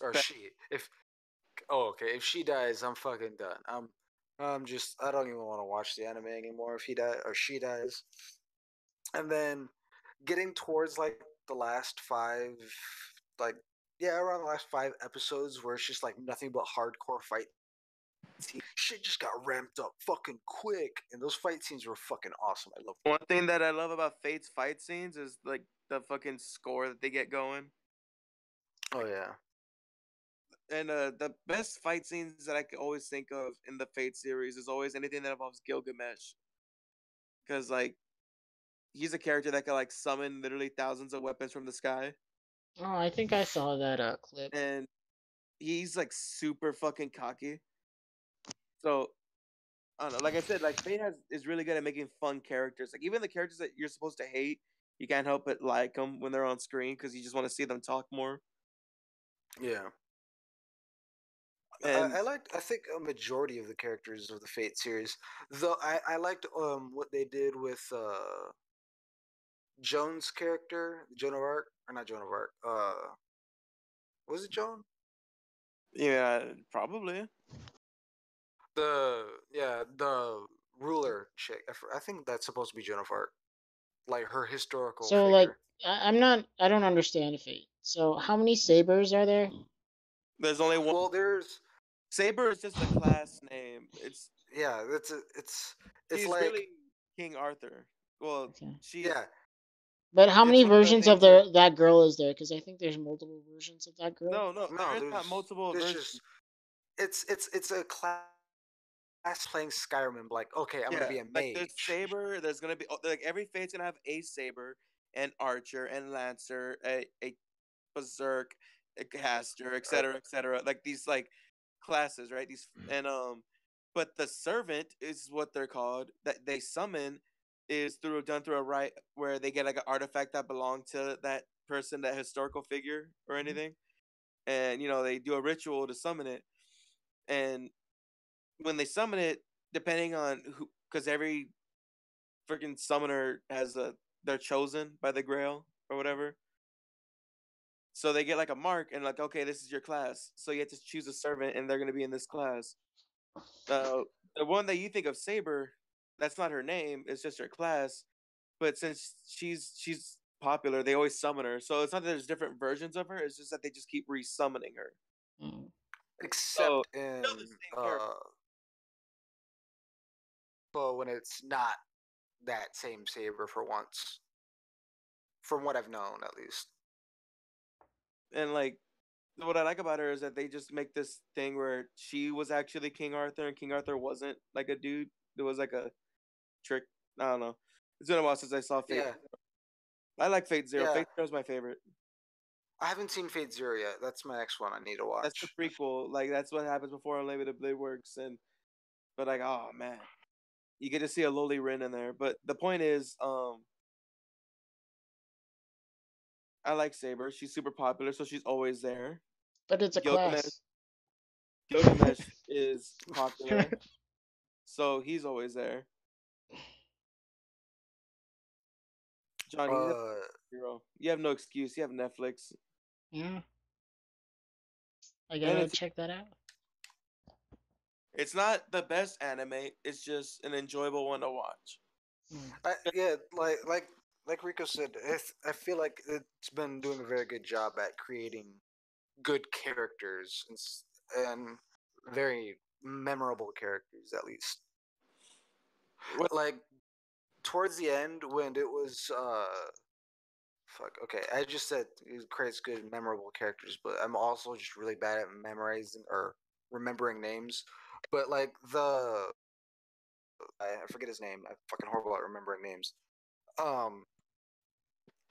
or Respect. she. If okay, if she dies, I'm fucking done. I'm just I don't even want to watch the anime anymore if he dies or she dies. And then getting towards like the last five, like yeah, around the last 5 episodes where it's just like nothing but hardcore fight shit just got ramped up fucking quick, and those fight scenes were fucking awesome. I love them. One thing that I love about Fate's fight scenes is like the fucking score that they get going. Oh yeah, And the best fight scenes that I could always think of in the Fate series is always anything that involves Gilgamesh. Because, like, he's a character that can, like, summon literally thousands of weapons from the sky. Oh, I think I saw that clip. And he's, like, super fucking cocky. So, I don't know. Like I said, like, is really good at making fun characters. Like, even the characters that you're supposed to hate, you can't help but like them when they're on screen because you just want to see them talk more. yeah. And I liked I think a majority of the characters of the Fate series, though I liked what they did with Joan's character, Joan of Arc, or not Joan of Arc. Was it Joan? yeah, probably. The yeah the ruler chick. I think that's supposed to be Joan of Arc, like her historical So like figure. I don't understand Fate. So how many sabers are there? There's only one. Well, there's Saber is just a class name. yeah, it's She's like really King Arthur. Well, Okay. she's yeah, But how it's many one of the versions of things that that girl is there? Because I think there's multiple versions of that girl. no, there no, is not multiple there's versions. just it's a class playing Skyrim and like okay, I'm gonna Yeah, be a like there's mage. Saber. There's gonna be like every fate's gonna have a Saber, an Archer, and Lancer, a Berserk, a Caster, Right. etc. Like these like classes, right? These and but the servant is what they're called. That they summon is done through a rite where they get like an artifact that belonged to that person, that historical figure or Mhm. anything, and they do a ritual to summon it. And when they summon it, depending on who, because every freaking summoner has they're chosen by the Grail or whatever. So they get like a mark and like, okay, this is your class. So you have to choose a servant and they're gonna be in this class. The one that you think of, Saber, that's not her name. It's just her class. But since she's popular, they always summon her. So it's not that there's different versions of her. It's just that they just keep resummoning her. Mm. Except Still the in same character. well, when it's not that same Saber for once, from what I've known at least. And like, what I like about her is that they just make this thing where she was actually King Arthur and King Arthur wasn't like a dude. It was like a trick. I don't know. It's been a while since I saw Fate. Yeah, I like Fate Zero. yeah. Fate Zero is my favorite. I haven't seen Fate Zero yet. That's my next one I need to That's the watch. prequel. Like that's what happens before Unlimited Blade works. And but like, oh man, you get to see a lowly Rin in there. But the point is, I like Saber. She's super popular, so she's always there. But it's a Gilgamesh, class. Gilgamesh is popular, so he's always there. Johnny, you have Uh, zero. You have no excuse. You have Netflix, Yeah, I and gotta check that out. it's not the best anime. It's just an enjoyable one to watch. Mm. yeah, like Rico said, I feel like it's been doing a very good job at creating good characters and very memorable characters at least. What? Like towards the end when it was fuck, okay, I just said it creates good memorable characters, but I'm also just really bad at memorizing or remembering names. But like I forget his name. I'm fucking horrible at remembering names. Um,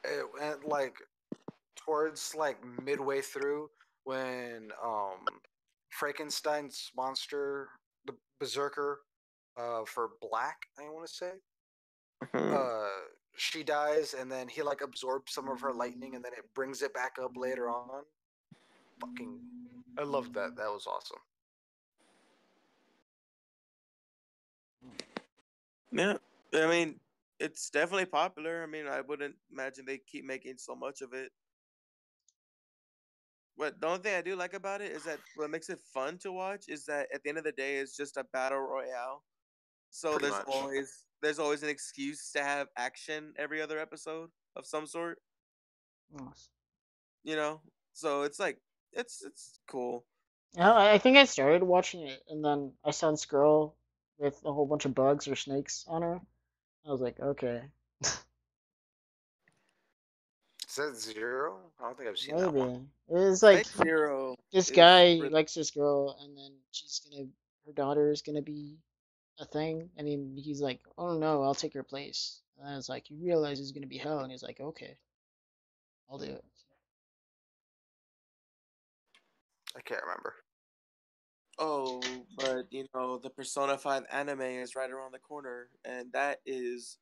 it went like towards like midway through when Frankenstein's monster, the Berserker, for Black, I want to say, Mhm. uh, she dies, and then he like absorbs some of her lightning, and then it brings it back up later on. Fucking, I loved that. That was awesome. Yeah, I mean, it's definitely popular. I mean, I wouldn't imagine they keep making so much of it. What the only thing I do like about it is that what makes it fun to watch is that at the end of the day, it's just a battle royale. So Pretty much. there's always an excuse to have action every other episode of some sort. Nice. You know, so it's like it's cool. Yeah, I think I started watching it, and then I saw this girl with a whole bunch of bugs or snakes on her. I was like, okay, Is that Zero? I don't think I've seen that one. maybe. It's like Fate Zero this is guy really likes this girl, and then her daughter is gonna be a thing, and he's like, oh no, I'll take her place. And then it's like, you realize it's gonna be hell, and he's like, okay, I'll do it. I can't remember. but you know the Persona 5 anime is right around the corner, and that is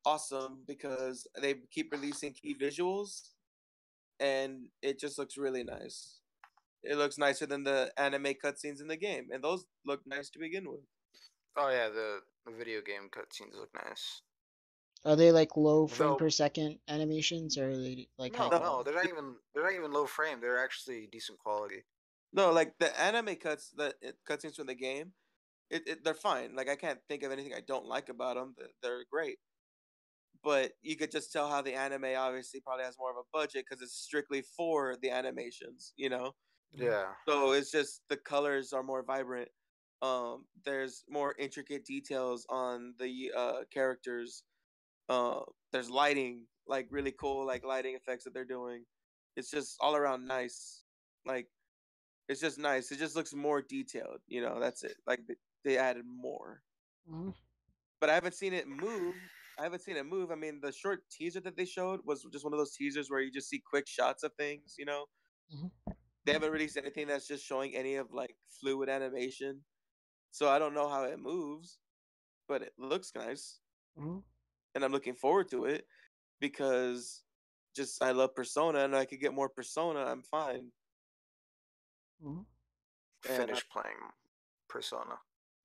awesome because they keep releasing key visuals, and it just looks really nice. It looks nicer than the anime cutscenes in the game, and those look nice to begin with. Oh yeah, the video game cutscenes look nice. Are they like low frame Though per second animations, or are they like high no, quality? they're not even low frame. They're actually decent quality. No, like the anime cutscenes from the game, they're fine. Like I can't think of anything I don't like about them. They're great, but you could just tell how the anime obviously probably has more of a budget because it's strictly for the animations, you know. Yeah. So it's just the colors are more vibrant. There's more intricate details on the characters. There's lighting, like really cool, like lighting effects that they're doing. It's just all around nice. Like it's just nice. It just looks more detailed. You know, that's it. Like they added more, Mhm. but I haven't seen it move. I haven't seen it move. I mean, the short teaser that they showed was just one of those teasers where you just see quick shots of things. You know, Mhm. they haven't released anything that's just showing any of like fluid animation. So I don't know how it moves, but it looks nice, Mhm. and I'm looking forward to it because just I love Persona, and I could get more Persona. I'm fine, Mhm. and Finish playing Persona.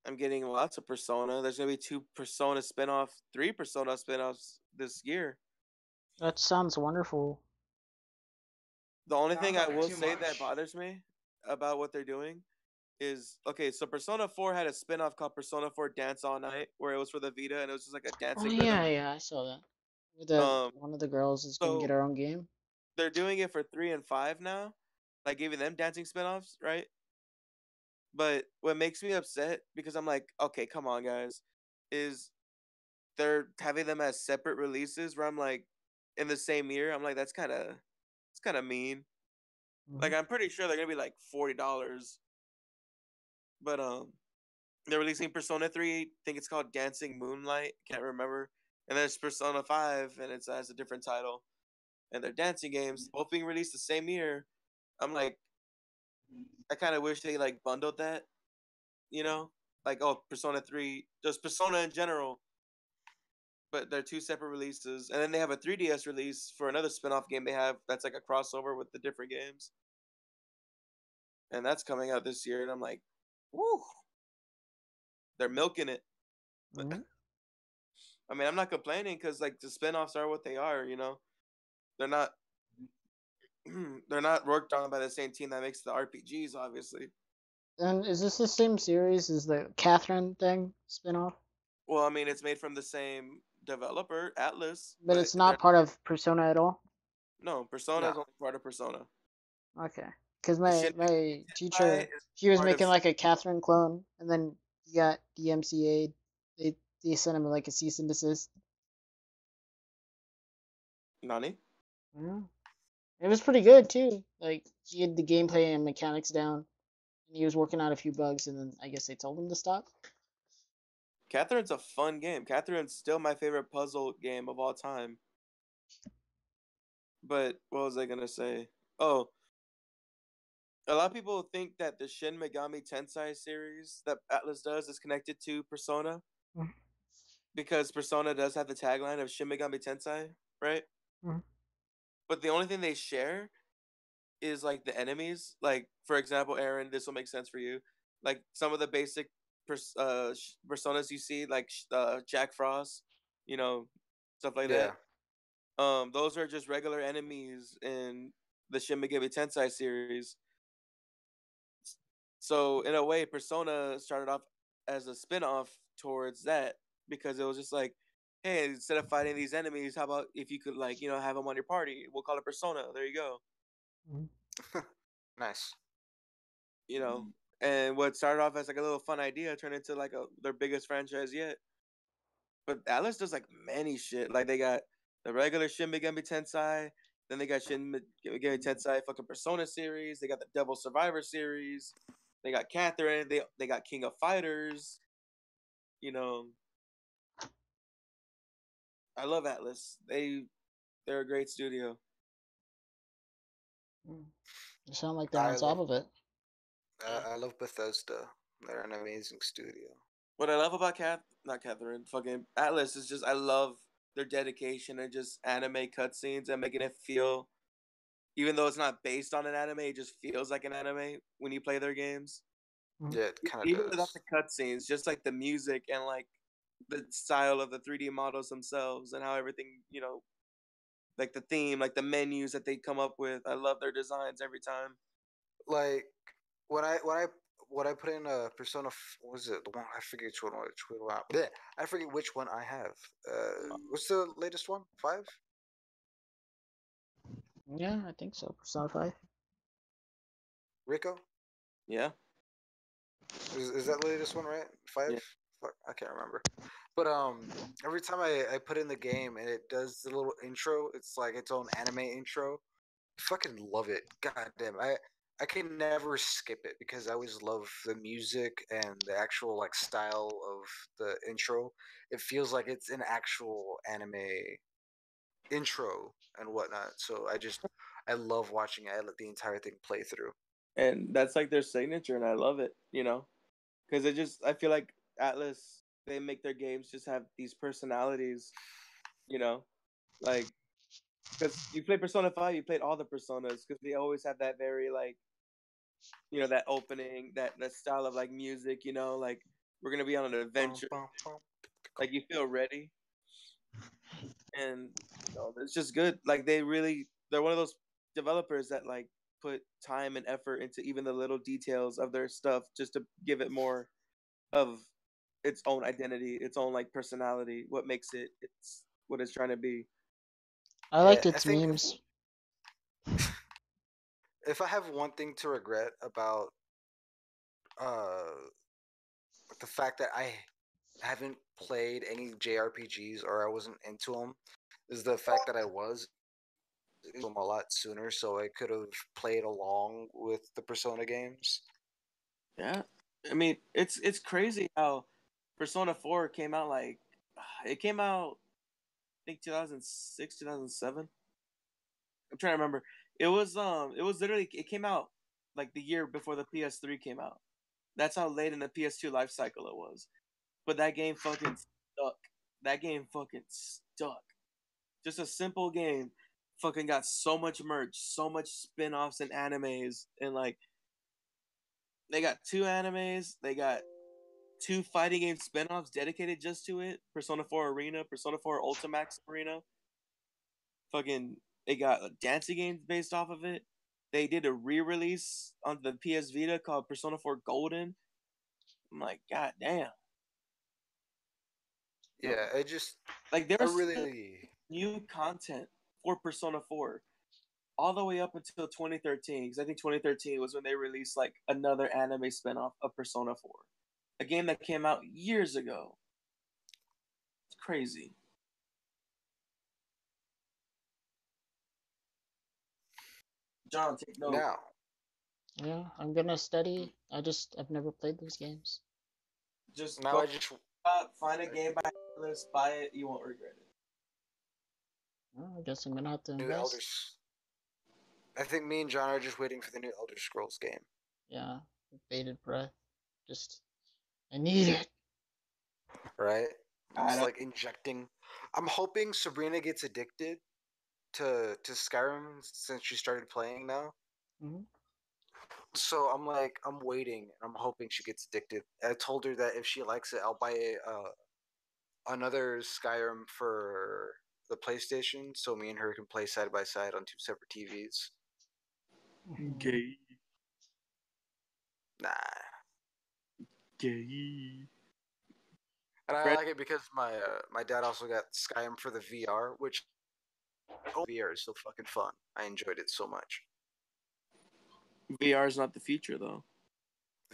I'm getting lots of Persona. There's gonna be three Persona spinoffs this year. That sounds wonderful. The only Sounds thing I like will too say that much. bothers me about what they're doing is okay. So Persona 4 had a spin-off called Persona 4 Dance All Night, where it was for the Vita, and it was just like a Oh dancing rhythm. yeah, I saw that. With the Um, one of the girls is gonna get so her own game. they're doing it for 3 and 5 now, like giving them dancing spin-offs, right? But what makes me upset because I'm like, okay, come on, guys, is they're having them as separate releases where I'm like, in the same year, I'm like, it's kind of mean. Mhm. Like I'm pretty sure they're gonna be like $40, but they're releasing Persona 3. I think it's called Dancing Moonlight. Can't remember. And there's Persona 5, and it has a different title. And they're dancing games, both being released the same year. I'm like, I kind of wish they like bundled that, you know, like oh Persona 3, just Persona in general. But they're two separate releases, and then they have a 3DS release for another spin-off game they have that's like a crossover with the different games, and that's coming out this year. And I'm like, woo, they're milking it. Mhm. I mean, I'm not complaining because like the spin-offs are what they are, you know. They're not they're not worked on by the same team that makes the RPGs, obviously. And is this the same series as the Catherine thing spinoff? Well, I mean, it's made from the same developer, Atlas, But but it's they're not part of Persona at all. no Persona No. is only part of Persona. Okay. Because The my Shin my Megami teacher, is he was part of making like a Catherine clone, and then he got DMCA'd. They sent him like a cease and desist. Nani. Yeah. It was pretty good too. Like he had the gameplay and mechanics down, and he was working out a few bugs, and then I guess they told him to stop. Catherine's a fun game. Catherine's still my favorite puzzle game of all time. But what was I gonna say? Oh, a lot of people think that the Shin Megami Tensei series that Atlas does is connected to Persona Mhm. because Persona does have the tagline of Shin Megami Tensei, right? Mhm. But the only thing they share is like the enemies. Like for example, Aaron, this will make sense for you. Like some of the basic personas you see, like Jack Frost, you know, stuff like Yeah. that. Those are just regular enemies in the Shin Megami Tensei series. So in a way, Persona started off as a spin-off towards that because it was just like, hey, instead of fighting these enemies, how about if you could like, you know, have them on your party? We'll call it Persona. There you go. Mhm. Nice. You know. And what started off as like a little fun idea turned into like their biggest franchise yet. But Atlas does like many shit. Like they got the regular Shin Megami Tensei, then they got Megami Tensei fucking Persona series. They got the Devil Survivor series. They got Catherine. They got King of Fighters. You know, I love Atlas. They're a great studio. You sound like they're I on top love of it. I love Bethesda. They're an amazing studio. What I love about not Catherine, fucking Atlas is just I love their dedication and just anime cutscenes and making it feel, even though it's not based on an anime, it just feels like an anime when you play their games. Mhm. Yeah, it kind of Even without does. the cutscenes, just like the music and like the style of the 3D models themselves and how everything, you know, like the theme, like the menus that they come up with. I love their designs every time. Like when I put in Persona, what was it the one I forget which one bleh, I forget which one I have. What's the latest one? 5? Yeah, I think so. Persona 5. Rico? Yeah, Is that the latest one, right? 5? yeah. Fuck, I can't remember. But every time I put in the game and it does the little intro, it's like its own anime intro. Fucking love it. God damn. I can never skip it because I always love the music and the actual like style of the intro. It feels like it's an actual anime intro and whatnot. So I love watching it. I let the entire thing play through. And that's like their signature, and I love it. You know, because I feel like Atlas, they make their games just have these personalities. You know, like because you play Persona 5, you played all the Personas because they always have that very like, you know, that opening, that style of like music. You know, like we're gonna be on an Bum, adventure. bum, bum. Like you feel ready, and you know, it's just good. Like they're one of those developers that like put time and effort into even the little details of their stuff just to give it more of its own identity, its own like personality, what makes it it's what it's trying to be. I Yeah, liked I its think memes. if I have one thing to regret about uh the fact that I haven't played any JRPGs or I wasn't into them is the fact that I was into them a lot sooner, so I could have played along with the Persona games. Yeah. I mean, it's crazy how Persona 4 came out like it came out I think 2006, 2007. I'm trying to remember. It was literally it came out like the year before the PS3 came out. That's how late in the PS2 life cycle it was. But that game fucking stuck. That game fucking stuck. Just a simple game fucking got so much merch, so much spin-offs and animes, and like they got two animes, they got two fighting game spin-offs dedicated just to it. Persona 4 Arena, Persona 4 Ultimax Arena. Fucking they got dancing games based off of it. They did a re-release on the PS Vita called Persona 4 Golden. I'm like, god damn. Yeah, I just Like there I was really new content for Persona 4 all the way up until 2013 because I think 2013 was when they released like another anime spinoff of Persona 4, a game that came out years ago. It's crazy. John, take note. now. Yeah, I'm gonna study. I've never played those games. Just Now go I just out, find a game by list, buy it. You won't regret it. Well, I guess I'm gonna have to new Elder. invest. I think me and John are just waiting for the new Elder Scrolls game, Yeah, with bated breath. Just, I need it. right? I It's don't. like injecting. I'm hoping Sabrina gets addicted to Skyrim since she started playing now. Hmm. So I'm like, I'm waiting. I'm hoping she gets addicted. I told her that if she likes it, I'll buy another Skyrim for the PlayStation, so me and her can play side by side on two separate TVs. Gay. Nah, Gay. and I Fred, like it because my dad also got Skyrim for the VR, which VR is so fucking fun. I enjoyed it so much. VR is not the future though.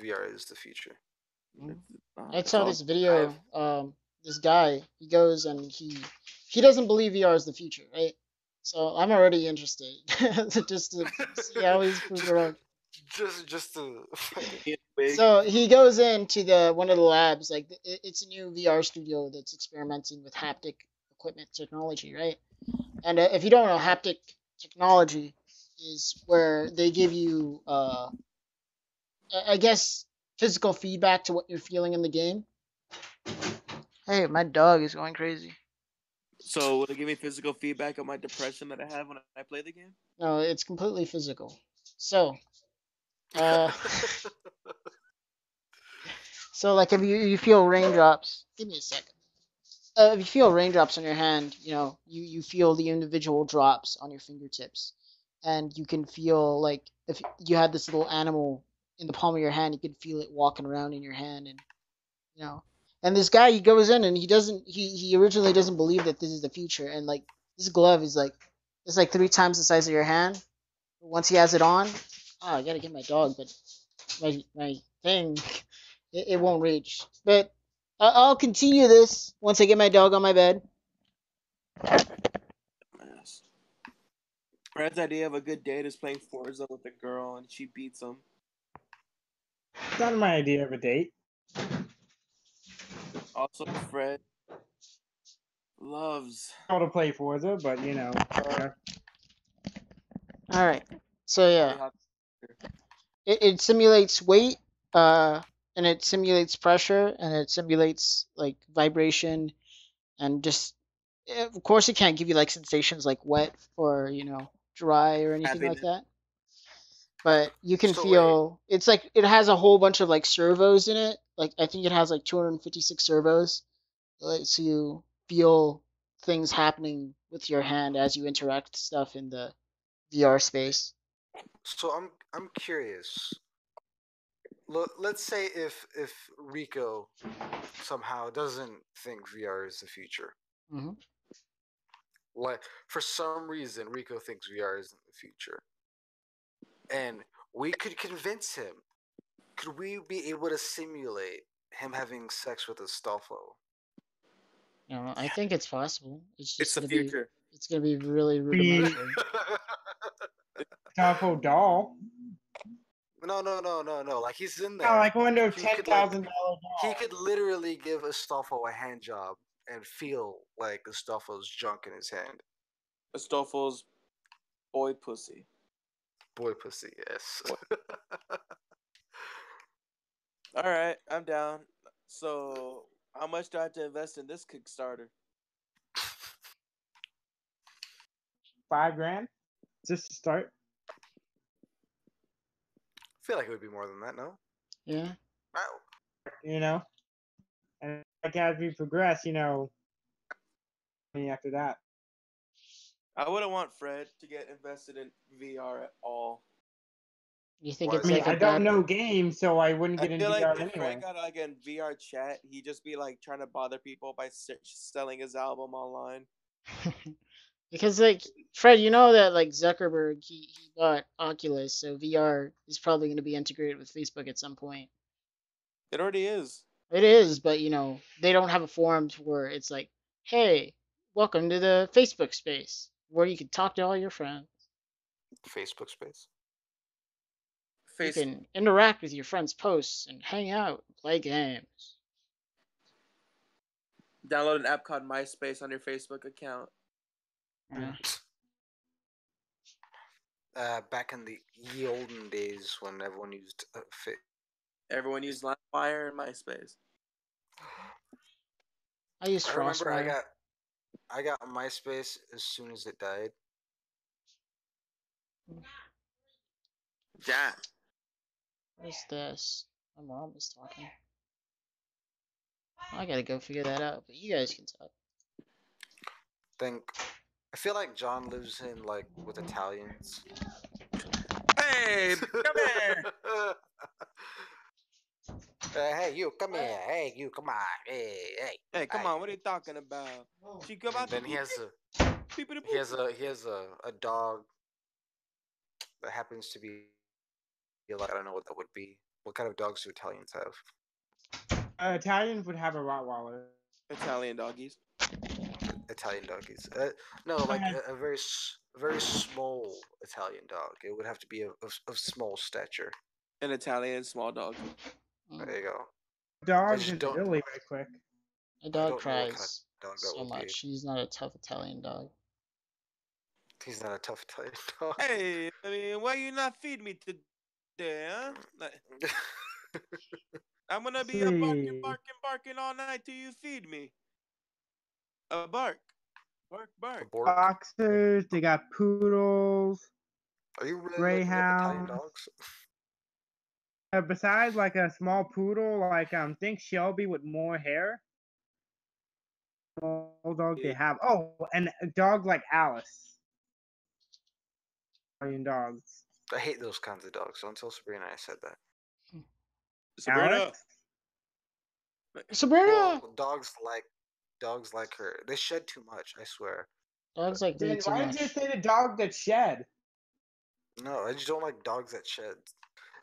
VR is the future. Mhm. It's not. I It's saw all this video. This guy, he goes and he doesn't believe VR is the future, right? So I'm already interested, just to see how he's proved just, wrong. just to fucking. big. So he goes into the one of the labs, like it's a new VR studio that's experimenting with haptic equipment technology, right? And if you don't know, haptic technology is where they give you, I guess, physical feedback to what you're feeling in the game. Hey, my dog is going crazy. So will it give me physical feedback on my depression that I have when I play the game? No, it's completely physical. So, uh, so like if you feel raindrops, give me a second. If you feel raindrops on your hand, you feel the individual drops on your fingertips, and you can feel like if you had this little animal in the palm of your hand, you could feel it walking around in your hand, and you know. And this guy, he goes in and he originally doesn't believe that this is the future, and like this glove is like it's like 3 times the size of your hand. Once he has it on, oh, I gotta get my dog, but my thing, it won't reach. But I'll continue this once I get my dog on my bed. Yes. Fred's idea of a good date is playing Forza with a girl and she beats him. It's not my idea of a date. Also, Fred loves. How to play Forza, but All right. So yeah, Really hot. it simulates weight, uh, and it simulates pressure, and it simulates like vibration, and just of course it can't give you like sensations like wet or dry or anything like Happiness. that. But you can So wait, feel it's like it has a whole bunch of like servos in it. Like I think it has like 256 servos. So you feel things happening with your hand as you interact with stuff in the VR space. So I'm curious. Let's say if Rico somehow doesn't think VR is the future. Hmm. Like for some reason Rico thinks VR isn't the future. And we could convince him. Could we be able to simulate him having sex with a Stolfo? I think it's possible. It's Just the gonna future. it's gonna be really rudimentary. Powerful doll. No. Like he's in Yeah, there. like one of He could like $10,000 he could literally give Astolfo a hand job and feel like Astolfo's junk in his hand. Astolfo's boy pussy. Boy pussy, yes. All right, I'm down. So, how much do I have to invest in this Kickstarter? $5,000 just to start. I feel like it would be more than that, no? Yeah. Wow. And like as we progress, after that. I wouldn't want Fred to get invested in VR at all. You think Why it's is like that? a I don't bad? know games, so I wouldn't I get in feel like VR if anyway. Fred got like in VR chat, he'd just be like trying to bother people by selling his album online. Because like Fred, you know that like Zuckerberg he bought Oculus, so VR is probably going to be integrated with Facebook at some point. It already is. It is, but they don't have a forum where it's like, hey, welcome to the Facebook space where you can talk to all your friends. Facebook space. You Face can interact with your friends' posts and hang out and play games. download an app called MySpace on your Facebook account. Yeah. Back in the ye olden days when everyone used Everyone used LimeWire and MySpace. I use I remember Frostwire. I got MySpace as soon as it died. Yeah. What's this? My mom is talking. I gotta go figure that out, but you guys can talk. I feel like John lives in like with Italians. Hey, come here. Hey, you come here. Hey, you come on. Hey. Hey, come on. What are you talking about? She come out. Then he has a dog that happens to be like I don't know what that would be. What kind of dogs do Italians have? Italians would have a Rottweiler. Italian doggies. Italian doggies. No, like a very small Italian dog. It would have to be of small stature. An Italian small dog. There you go. Dogs just in don't- Italy, right quick. My I dog don't know what kind of cries dog that so would be. much. He's not a tough Italian dog. He's not a tough Italian dog. Hey, I mean, why you not feed me today, huh? Like, I'm gonna be barking all night till you feed me. A bark. Bark. Bork? Boxers, they got poodles. Are you really looking up Italian Greyhounds. dogs? Besides like a small poodle, like think Shelby with more hair. Small dog they have. Oh, and a dog like Alice. Italian dogs. I hate those kinds of dogs. Don't tell Sabrina I said that. Sabrina. Alex? Sabrina! Well, dogs like her. They shed too much, I swear. Dogs like me Then too why much. did you say the dog that shed? No, I just don't like dogs that shed.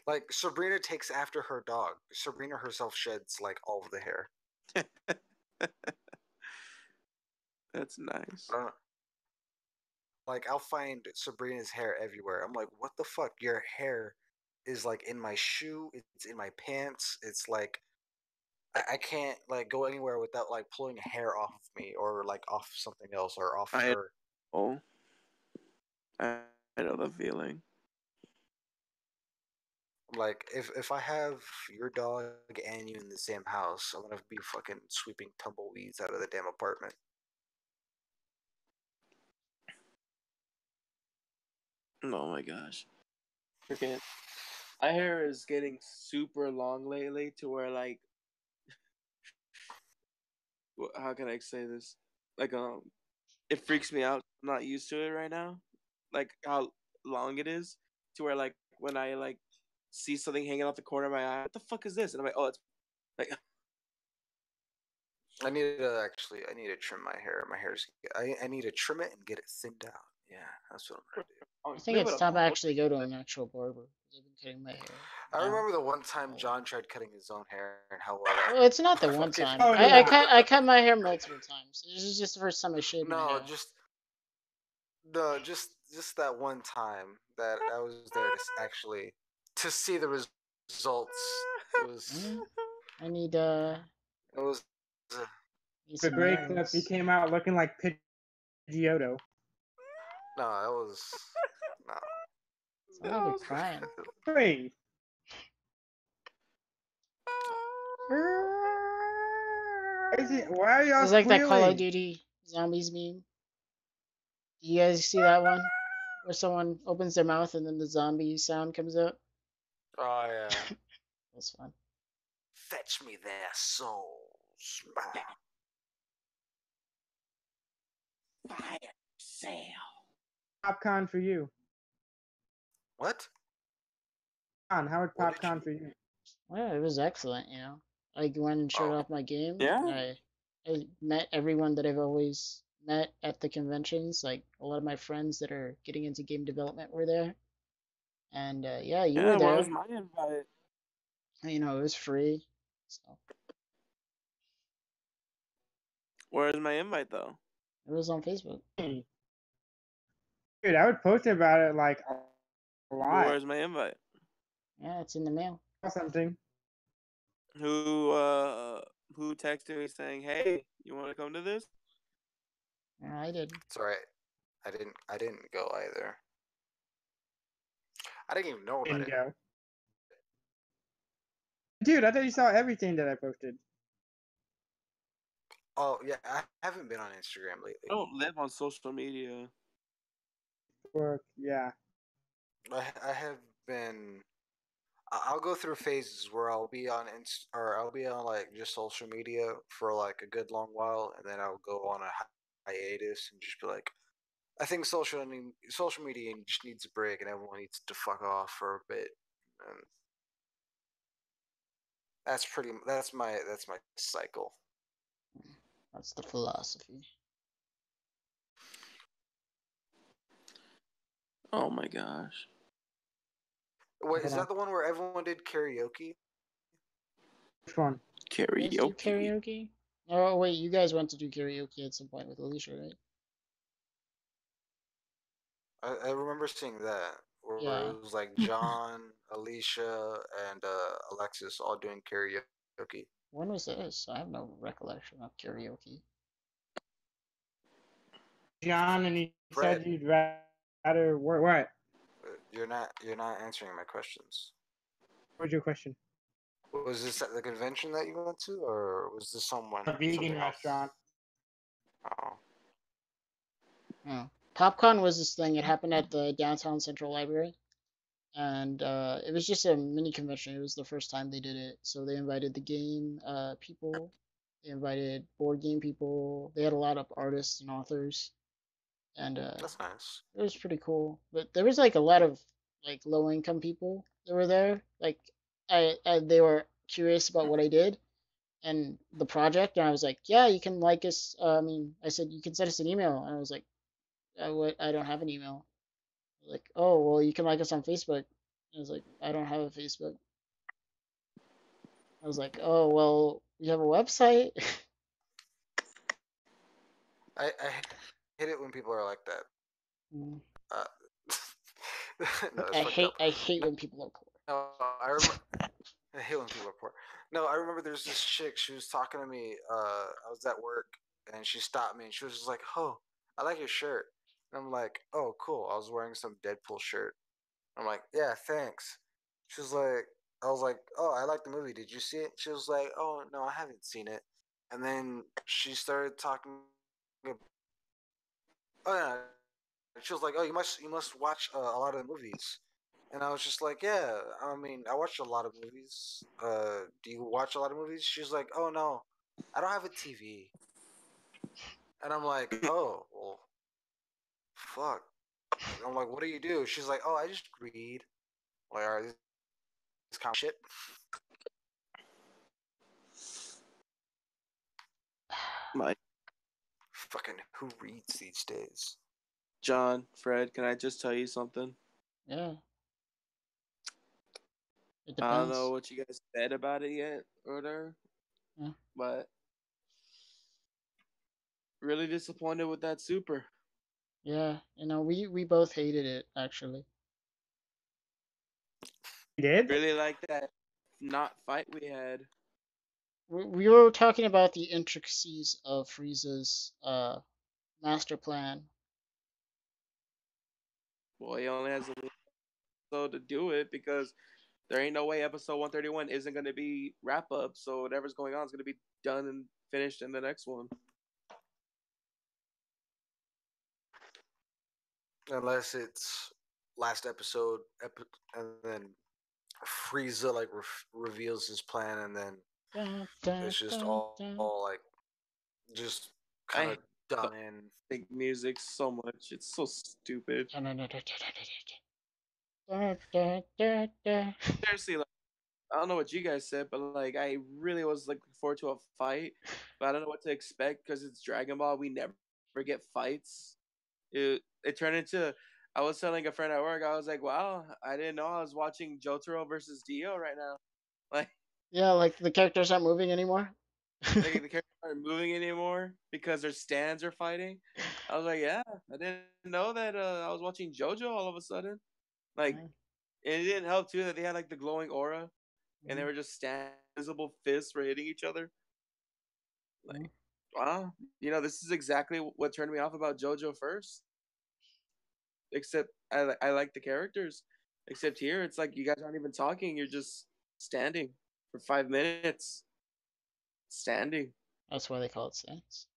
Like Sabrina takes after her dog. Sabrina herself sheds like all of the hair. That's nice. Like I'll find Sabrina's hair everywhere. I'm like, what the fuck? Your hair is like in my shoe. It's in my pants. It's like I can't like go anywhere without like pulling hair off of me or like off something else or off her. Oh, I know the feeling. Like if I have your dog and you in the same house, I'm gonna be fucking sweeping tumbleweeds out of the damn apartment. Oh my gosh. Freaking, my hair is getting super long lately to where like, how can I say this? Like it freaks me out. I'm not used to it right now. Like how long it is, to where like when I like see something hanging out the corner of my eye, what the fuck is this? And I'm like, oh, it's like I need to trim my hair. My hair's. I need to trim it and get it thinned out. Yeah, that's what I'm gonna do. oh, I think it's time I actually go to an actual barber. I've been cutting my hair. I now. remember the one time John tried cutting his own hair and how well Well, it's not the I one fucking- time. Oh, I yeah. I cut my hair multiple times. This is just the first time I shaved my No, hair. just that one time that I was there to actually to see the results. It was I need it was need The some great clip, nails. he came out looking like Pidgeotto. no, it was no. Sound like you're crying. Wait, why are y'all It's like that Call of squealing? Duty zombies meme. You guys see that one? Where someone opens their mouth and then the zombie sound comes out? Oh yeah. That's fun. Fetch me their souls. fire sale. Popcorn for you. What? How would What did popcorn you- for you? Well, it was excellent, you know. I went and showed Oh. off my game. Yeah? And I met everyone that I've always met at the conventions. Like a lot of my friends that are getting into game development were there. And yeah, you were Where there. was my invite? You know, it was free. So Where's my invite though? it was on Facebook. Dude, I would post about it like a lot. Where's my invite? Yeah, it's in the mail. Or something. Who texted me saying, "Hey, you want to come to this?" Yeah, I did. It's alright. I didn't go either. I didn't even know about Didn't it. go. Dude, I thought you saw everything that I posted. Oh yeah, I haven't been on Instagram lately. I don't live on social media. Work, yeah. I have been. I'll go through phases where I'll be on I'll be on like just social media for like a good long while, and then I'll go on a hiatus and just be like, I think social media just needs a break, and everyone needs to fuck off for a bit. And that's my cycle. That's the philosophy. Oh my gosh. Wait, is Hold on. that the one where everyone did karaoke? Which one? You guys do Karaoke. karaoke? Oh wait, you guys went to do karaoke at some point with Alicia, right? I remember seeing that where Yeah. it was like John, Alicia, and Alexis all doing karaoke. When was this? I have no recollection of karaoke. John, and he Brett. said you'd rather what? You're not answering my questions. What's your question? Was this at the convention that you went to, or was this someone? A vegan something else? restaurant. Oh. Oh. PopCon was this thing. It happened at the Downtown Central Library. And it was just a mini convention. It was the first time they did it. So they invited the game people. They invited board game people. They had a lot of artists and authors. And That's nice. it was pretty cool. But there was like a lot of like low income people that were there. Like they were curious about what I did and the project, and I was like, yeah, you can like us. I said you can send us an email, and I was like, I don't have an email. Like, oh well, you can like us on Facebook. I was like, I don't have a Facebook. I was like, oh well, we have a website. I hate it when people are like that. Mm. Uh, no, that's I fucked hate up. I hate when people are poor. No, I hate when people are poor. No, I remember there's this chick. She was talking to me. I was at work, and she stopped me, and she was just like, "Oh, I like your shirt." And I'm like, "Oh, cool." I was wearing some Deadpool shirt. I'm like, "Yeah, thanks." She was like, I was like, "Oh, I like the movie. Did you see it?" She was like, "Oh, no, I haven't seen it." And then she started talking. Oh yeah, she was like, "Oh, you must watch a lot of the movies." And I was just like, "Yeah, I mean, I watch a lot of movies. Do you watch a lot of movies?" She's like, "Oh no, I don't have a TV." And I'm like, "Oh, well, fuck." I'm like, what do you do? She's like, oh, I just read. I'm like, all right, this kind of shit. My Fucking who reads these days? John, Fred, can I just tell you something? Yeah. It I don't know depends. what you guys said about it yet, or whatever, Yeah. but really disappointed with that super. Yeah. We both hated it actually. You did? Really like that not fight we had. We were talking about the intricacies of Frieza's master plan. Well, he only has a little episode to do it because there ain't no way episode 131 isn't going to be wrap up. So whatever's going on is going to be done and finished in the next one. Unless it's last episode, and then Frieza like reveals his plan, and then Dun, dun, it's just dun, dun. all like just I kind of hate done in. the music so much. It's so stupid. Dun, dun, dun, dun, dun, dun, dun, dun. Seriously, like, I don't know what you guys said, but like I really was looking forward to a fight, but I don't know what to expect because it's Dragon Ball. We never get fights. It turned into. I was telling a friend at work. I was like, "Wow, I didn't know I was watching Jotaro versus Dio right now." Like, Yeah, like the characters aren't moving anymore. the characters aren't moving anymore because their stands are fighting. I was like, "Yeah, I didn't know that. I was watching JoJo all of a sudden." Like, Mhm. and it didn't help too that they had like the glowing aura, and they Mhm. were just visible fists were hitting each other. Mhm. Like, wow, this is exactly what turned me off about JoJo first. Except I like the characters. Except here, it's like you guys aren't even talking. You're just standing for 5 minutes. Standing. That's why they call it Sans.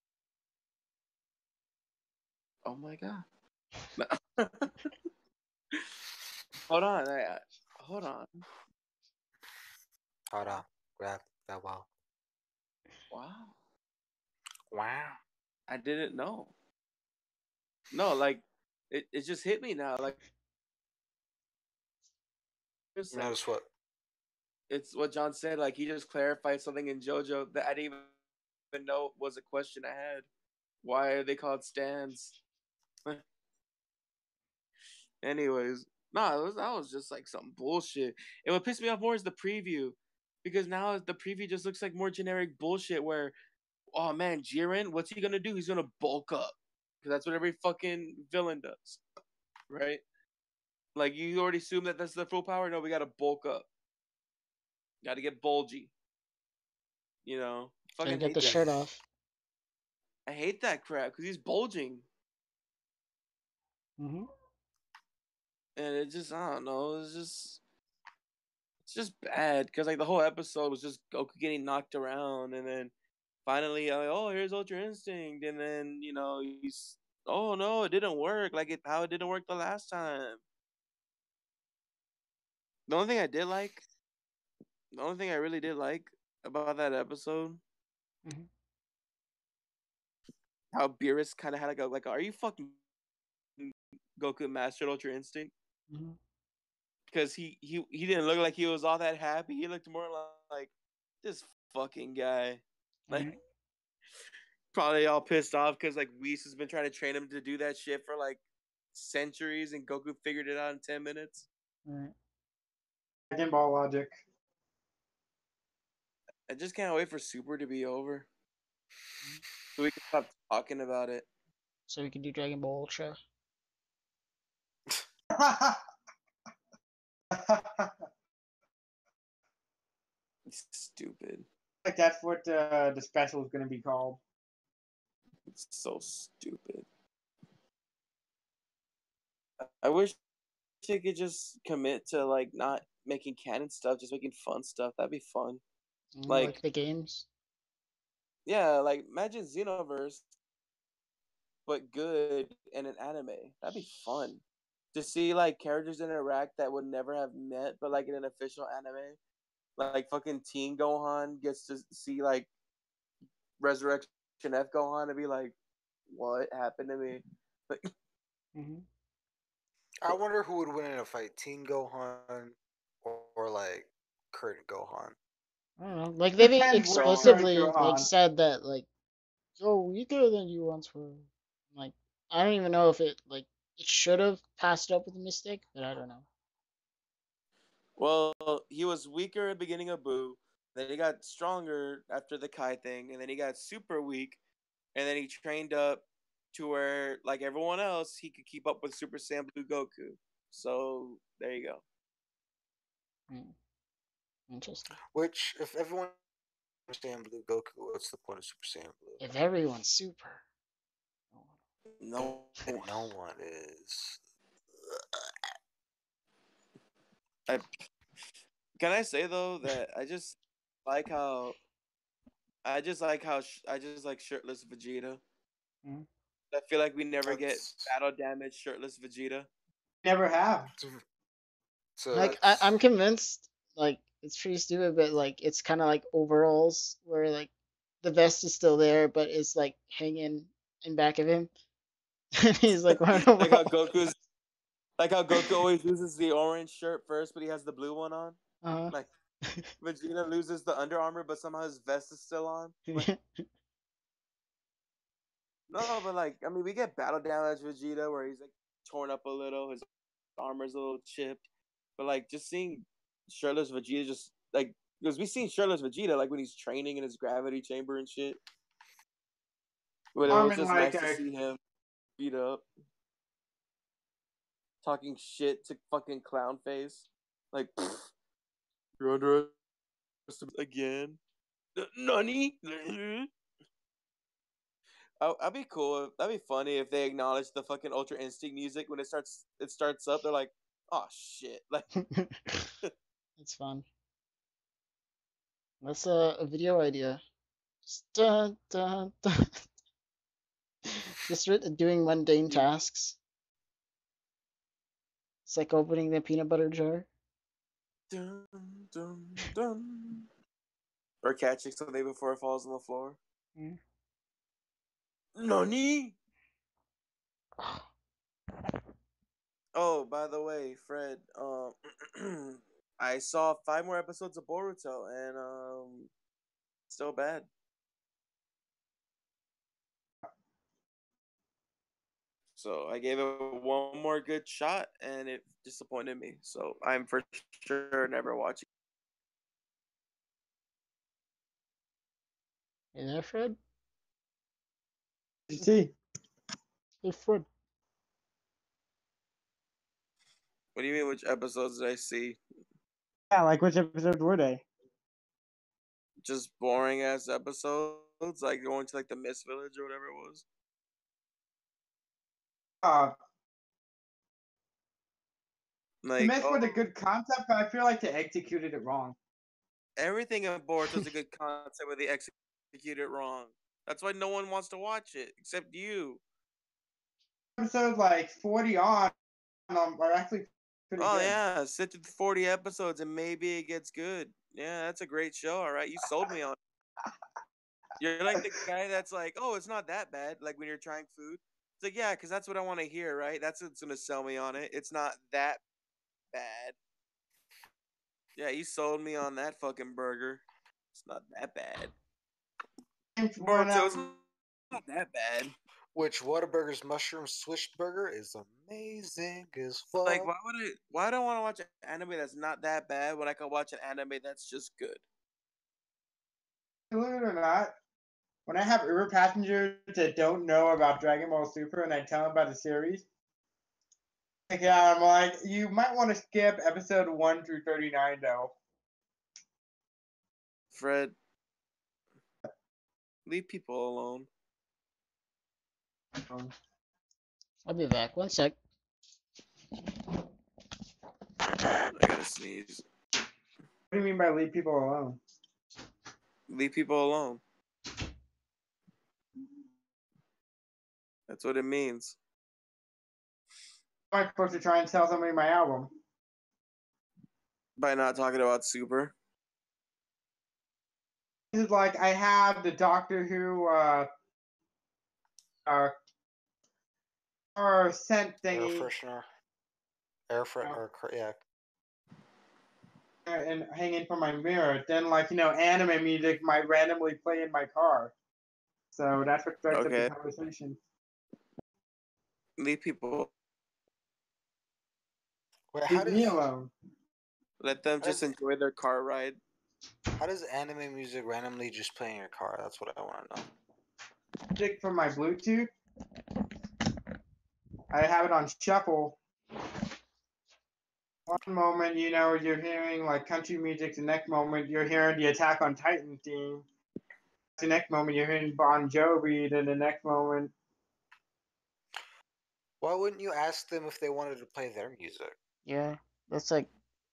Oh my god. Hold on. Hold on. Hold on, grab that wall. Wow. Wow. I didn't know. No, like it just hit me now. Like it's You like notice what? it's what John said. Like he just clarified something in JoJo that I didn't even know was a question I had. Why are they called stands? Anyways, no, that was just like some bullshit. And what pissed me off more is the preview, because now the preview just looks like more generic bullshit. Where, oh man, Jiren, what's he gonna do? He's gonna bulk up, because that's what every fucking villain does, right? Like you already assume that that's the full power. No, we gotta bulk up. Got to get bulgy. So you Fucking get the hate that. shirt off. I hate that crap because he's bulging, Mm-hmm. and it just I don't know. It's just bad because like the whole episode was just Goku getting knocked around, and then finally, oh, here's Ultra Instinct, and then he's, oh no, it didn't work like how it didn't work the last time. The only thing I did like, the only thing I really did like about that episode, Mm-hmm. how Beerus kind of had are you fucking Goku mastered Ultra Instinct? Mm-hmm. Because he didn't look like he was all that happy. He looked more like this fucking guy. Like Right. probably all pissed off because like Whis has been trying to train him to do that shit for like centuries, and Goku figured it out in 10 minutes. Right. Dragon Ball logic. I just can't wait for Super to be over so we can stop talking about it. So we can do Dragon Ball Ultra. It's stupid. Like that's what the special is going to be called. It's so stupid. I wish they could just commit to like not making canon stuff, just making fun stuff. That'd be fun. Like the games. Yeah, like imagine Xenoverse, but good in an anime. That'd be fun. To see like characters interact that would never have met, but like in an official anime. Like fucking Teen Gohan gets to see like Resurrection F Gohan and be like, what happened to me? Like, Mm-hmm. I wonder who would win in a fight, Teen Gohan or like current Gohan. I don't know. Like they've Depends which explicitly current like Gohan. said that like you're weaker than you once were. Like I don't even know if it like it should have passed up with a mistake, but I don't know. Well, he was weaker at the beginning of Boo, then he got stronger after the Kai thing, and then he got super weak, and then he trained up to where, like everyone else, he could keep up with Super Saiyan Blue Goku. So there you go. Interesting. Which, if everyone Super Saiyan Blue Goku, what's the point of Super Saiyan Blue? If everyone's super. No. And no one is. Can I say though that I just like how I just like shirtless Vegeta. Mhm. I feel like we never get That's- battle damage shirtless Vegeta. Never have. So Like that's I'm convinced like it's pretty stupid, but like it's kind of like overalls where like the vest is still there, but it's like hanging in back of him, and he's like running like how overalls. Goku always loses the orange shirt first, but he has the blue one on. Uh-huh. Like Vegeta loses the Under Armour, but somehow his vest is still on. Like, no, but like I mean, we get battle damage Vegeta where he's like torn up a little, his armor's a little chipped, but like just seeing shirtless Vegeta just like because we seen shirtless Vegeta like when he's training in his gravity chamber and shit. But it was Armin just like nice to see him beat up, talking shit to fucking clown face, like you're under again. Nani? I'd be cool. That'd be funny if they acknowledge the fucking Ultra Instinct music when it starts up. They're like, oh shit, like It's fun. That's a video idea. Just dun, dun, dun. Just doing mundane tasks. It's like opening the peanut butter jar. dun, dun, dun. Or catching something before it falls on the floor. Yeah. Nani? Oh, by the way, Fred, I saw 5 more episodes of Boruto, and still bad. So I gave it one more good shot, and it disappointed me. So I'm for sure never watching. You there, Fred? You see, Hey, Fred. What do you mean? Which episodes did I see? yeah, like which episodes were they? Just boring ass episodes, like going to like the Mist Village or whatever it was. The Like Myth was a good concept, but I feel like they executed it wrong. everything in Boruto is a good concept, but they execute it wrong. That's why no one wants to watch it except you. Episodes like 40 on are actually pretty Oh good. yeah, sit through 40 episodes and maybe it gets good. Yeah, that's a great show. All right, you sold me on. You're like the guy that's like, oh, it's not that bad. Like when you're trying food, it's like, yeah, because that's what I want to hear, right? That's what's gonna sell me on it. It's not that bad. Yeah, you sold me on that fucking burger. It's not that bad. Boruto, it's not that bad. which Whataburger's mushroom swish burger is amazing as fuck. Like, why do I want to watch an anime that's not that bad when I can watch an anime that's just good? Believe it or not, when I have Uber passengers that don't know about Dragon Ball Super and I tell them about the series, yeah, I'm like, you might want to skip episode 1 through 39 though. Fred, leave people alone. I'll be back. One sec. I gotta sneeze. What do you mean by leave people alone? Leave people alone. That's what it means. How am I supposed to try and sell somebody my album? By not talking about Super. This is like I have the Doctor Who or scent Air thingy. freshener. Yeah. And hanging from my mirror. Then anime music might randomly play in my car. So that's what starts up the Okay. conversation. Leave people. Wait, Leave me alone. Let them How just does- enjoy their car ride. how does anime music randomly just play in your car? That's what I want to know. Music from my Bluetooth. I have it on shuffle. One moment, you're hearing like country music. The next moment, you're hearing the Attack on Titan theme. The next moment, you're hearing Bon Jovi. Then the next moment, Why wouldn't you ask them if they wanted to play their music? Yeah, that's like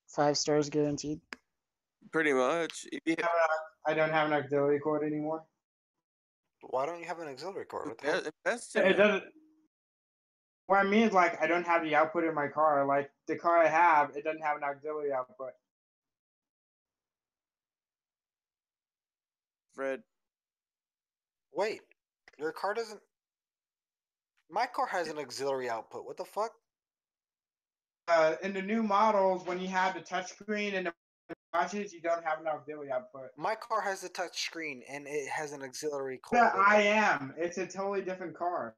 5 stars guaranteed. Pretty much. If you I don't have an auxiliary cord anymore. Why don't you have an auxiliary cord? What the hell? invest in It it. doesn't. What I mean is I don't have the output in my car. Like the car I have, it doesn't have an auxiliary output. Fred. Wait, your car doesn't. My car has an auxiliary output. What the fuck? In the new models, when you have the touchscreen and the watches, you don't have an auxiliary output. My car has a touch screen and it has an auxiliary cord. Yeah, I am. It's a totally different car.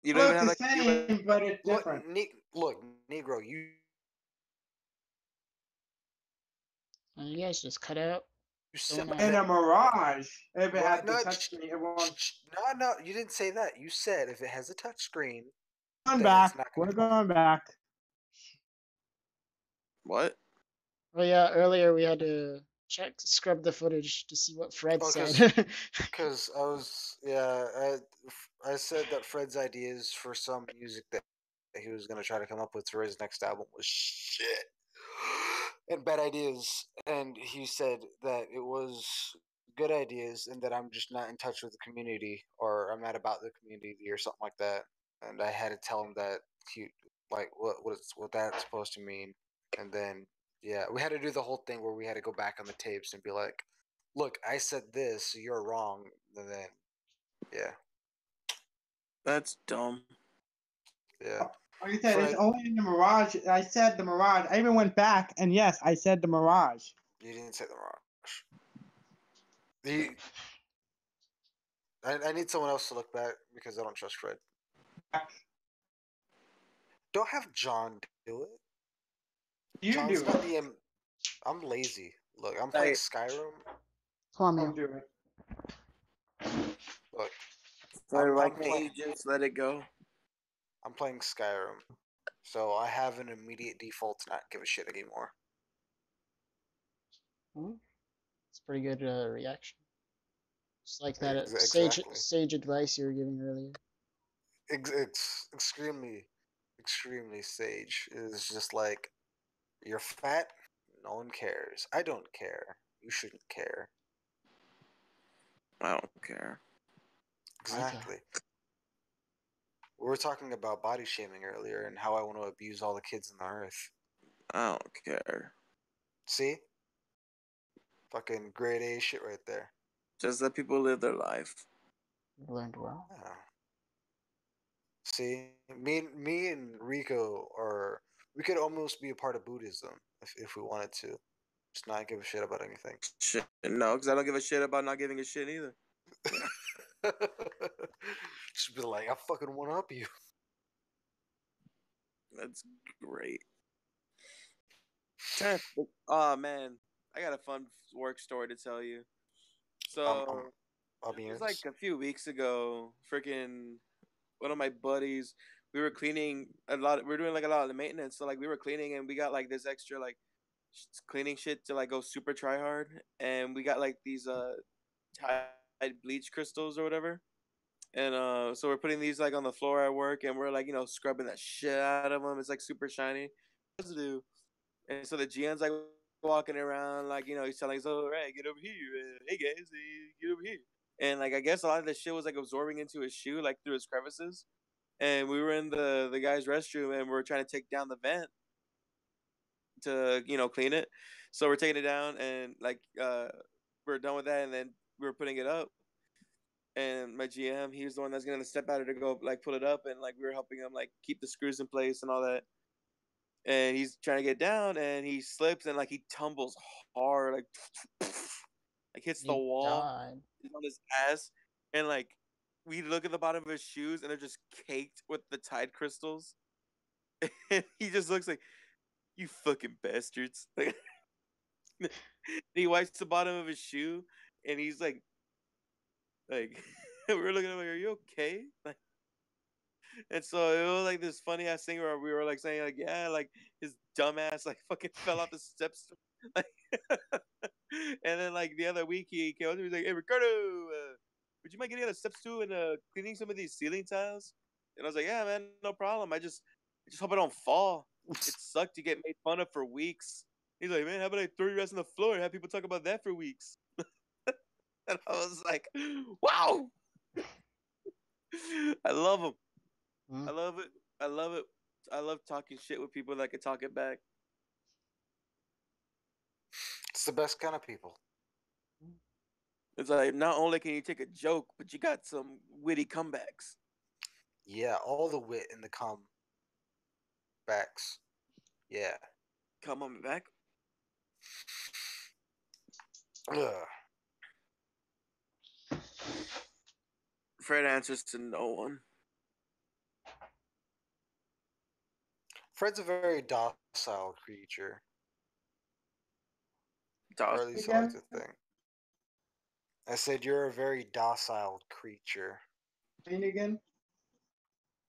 You It don't even looks have the like same, but it's different. Look, Negro, you You guys just cut out. said Don't In that. a Mirage, if it Why had the not? touchscreen, it won't. No, you didn't say that. You said if it has a touch screen, Going then it's back. not We're gonna. going back. what? Oh yeah, earlier we had to scrub the footage to see what Fred Oh, said. Because I said that Fred's ideas for some music that he was gonna try to come up with for his next album was shit and bad ideas, and he said that it was good ideas and that I'm just not in touch with the community or I'm not about the community or something like that, and I had to tell him that he like what that's supposed to mean, and then yeah, we had to do the whole thing where we had to go back on the tapes and be like, look, I said this, so you're wrong. And then, yeah. That's dumb. Yeah. Like I said, it's Fred, only in the Mirage. I said the Mirage. I even went back, and yes, I said the Mirage. you didn't say the Mirage. I need someone else to look back because I don't trust Fred. Don't have John do it. You John's do not it. I'm lazy. Look, I'm playing Like, Skyrim. Come on, Don't man. do it. Look, Fred, why I'm can't you just let it go? I'm playing Skyrim. So I have an immediate default to not give a shit anymore. It's pretty good reaction. Just like that Exactly. sage advice you were giving earlier. It's extremely sage. It's just like, you're fat, no one cares. I don't care. You shouldn't care. I don't care. Exactly. We were talking about body shaming earlier and how I want to abuse all the kids on the earth. I don't care. See? Fucking grade A shit right there. Just let people live their life. You learned well. Yeah. See? Me and Rico we could almost be a part of Buddhism if we wanted to. Just not give a shit about anything. Shit, no, because I don't give a shit about not giving a shit either. Just be like, I fucking one up you. That's great. Oh man, I got a fun work story to tell you. So I'll be it was honest. like a few weeks ago. Freaking one of my buddies, we were cleaning a lot. We were doing like a lot of the maintenance. So like we were cleaning and we got like this extra like cleaning shit to like go super try hard, and we got like these Tide bleach crystals or whatever. And so we're putting these like on the floor at work, and we're like scrubbing that shit out of them. It's like super shiny. Residue. And so the GM's like walking around, like he's telling us, "Oh, right, get over here, hey guys, get over here." And like I guess a lot of the shit was like absorbing into his shoe, like through his crevices. And we were in the guy's restroom, and we are trying to take down the vent to clean it. So we're taking it down, and like we're done with that, and then we were putting it up. And my GM, he was the one that's gonna step out to go like pull it up, and like we were helping him like keep the screws in place and all that. and he's trying to get down, and he slips and like he tumbles hard, like hits the He wall. died. He's on his ass, and like we look at the bottom of his shoes, and they're just caked with the tide crystals. And he just looks like, you fucking bastards. Like, he wipes the bottom of his shoe, and he's like we're looking at him like, are you okay? Like, and so it was like this funny ass thing where we were like saying like, yeah, like his dumb ass like fucking fell off the steps. Like, and then like the other week he came up to me, he's like, hey Ricardo, would you mind getting on the steps too and cleaning some of these ceiling tiles? And I was like, yeah man, no problem. I just hope I don't fall. It sucked to get made fun of for weeks. He's like, man, how about I throw your ass on the floor and have people talk about that for weeks? And I was like, wow. I love him. I love it. I love it. I love talking shit with people that can talk it back. It's the best kind of people. It's like not only can you take a joke, but you got some witty comebacks. Yeah, all the wit in the comebacks. Yeah. Come on back. Ugh. Fred answers to no one. Fred's a very docile creature. Or at least I like to think. I said you're a very docile creature. Again?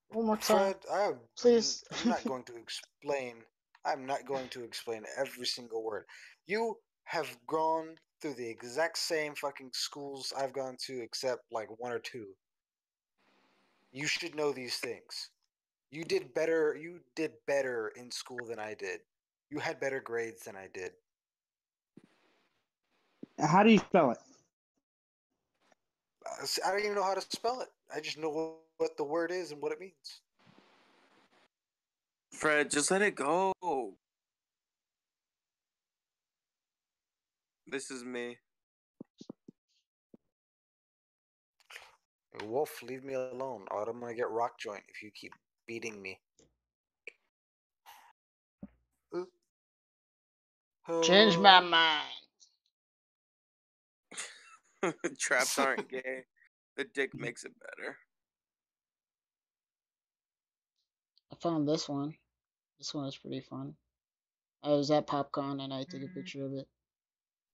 One more time, Fred, please. I'm not going to explain. I'm not going to explain every single word. You have gone through the exact same fucking schools I've gone to, except like one or two. You should know these things. You did better. You did better in school than I did. You had better grades than I did. How do you spell it? I don't even know how to spell it. I just know what the word is and what it means. Fred, just let it go. This is me. Wolf, leave me alone, or I'm gonna get rock joint if you keep beating me. Change my mind. Traps aren't gay. The dick makes it better. I found this one. This one is pretty fun. I was at PopCon and I took a picture of it.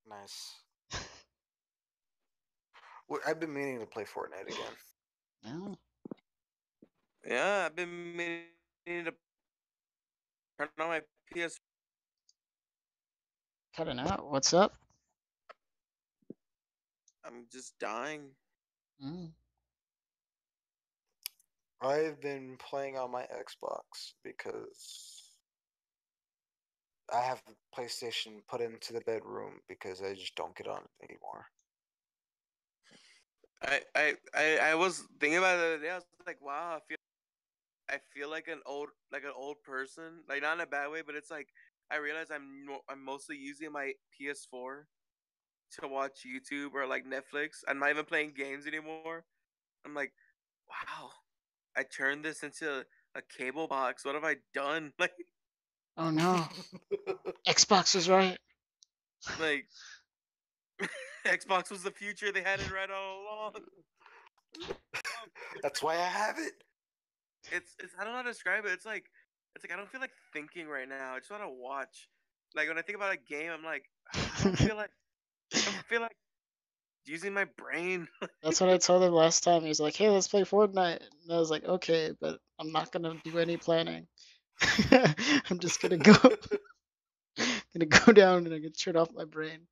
Nice. I've been meaning to play Fortnite again. Yeah. Yeah, I've been meaning to turn on my PS. Cutting out. What's up? I'm just dying. I've been playing on my Xbox because I have the PlayStation put into the bedroom because I just don't get on it anymore. I was thinking about it the other day. I was like, wow, I feel like an old person, like not in a bad way, but it's like I realize I'm mostly using my PS4 to watch YouTube or like Netflix. I'm not even playing games anymore. I'm like, wow, I turned this into a cable box. What have I done? Oh no. Xbox was right. Like Xbox was the future. They had it right all along. That's why I have it. It's I don't know how to describe it. It's like I don't feel like thinking right now. I just want to watch. Like when I think about a game, I'm like, I don't feel like using my brain. That's what I told him last time. He was like, "Hey, let's play Fortnite." And I was like, "Okay, but I'm not gonna do any planning. I'm just gonna go down and I'm gonna turn off my brain."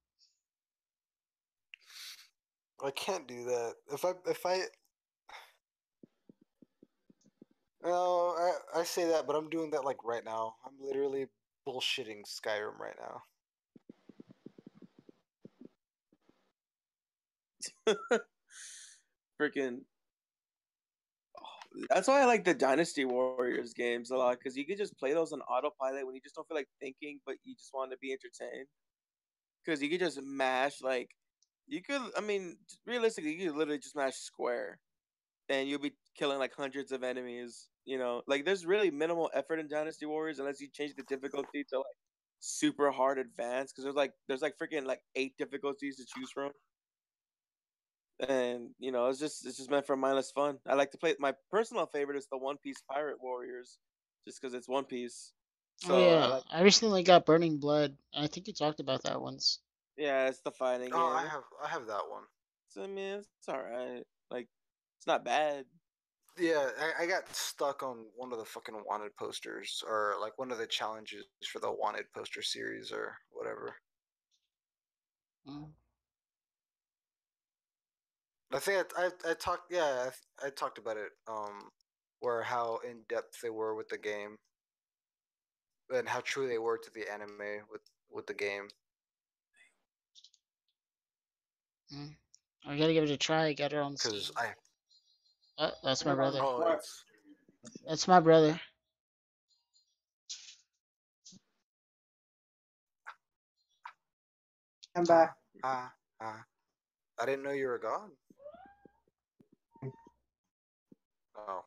I can't do that. If I no, I say that, but I'm doing that like right now. I'm literally bullshitting Skyrim right now. Freaking. That's why I like the Dynasty Warriors games a lot, because you can just play those on autopilot when you just don't feel like thinking, but you just want to be entertained. Because you could just mash, like, you could, I mean, realistically, you could literally just mash square. and you'll be killing like hundreds of enemies. You know, like there's really minimal effort in Dynasty Warriors unless you change the difficulty to like super hard advanced because there's like freaking like 8 difficulties to choose from. And you know, it's just meant for mindless fun. I like to play. My personal favorite is the One Piece Pirate Warriors, just because it's One Piece. Oh So I yeah, like, I recently got Burning Blood. I think you talked about that once. yeah, it's the fighting Oh, game. I have that one. So, I mean, it's all right. Like, it's not bad. Yeah, I got stuck on one of the fucking wanted posters, or like one of the challenges for the wanted poster series, or whatever. Mm. I think I talked, yeah, I talked about it, where how in depth they were with the game, and how true they were to the anime with the game. Mm. I gotta give it a try. Get it on Steam. Because I Oh, that's my brother. oh What? it's That's my brother. I'm back. ah ah. I didn't know you were gone. Oh,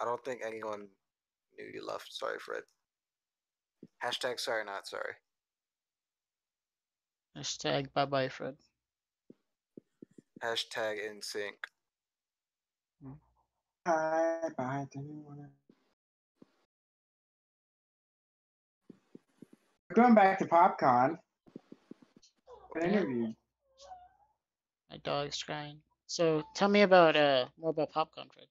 I don't think anyone knew you left. Sorry, Fred. Hashtag sorry, not sorry. Hashtag bye bye Fred. Hashtag in sync. Bye bye to anyone. Going back to PopCon. An Yeah. interview. My dog's crying. So tell me about more about PopCon, Fred.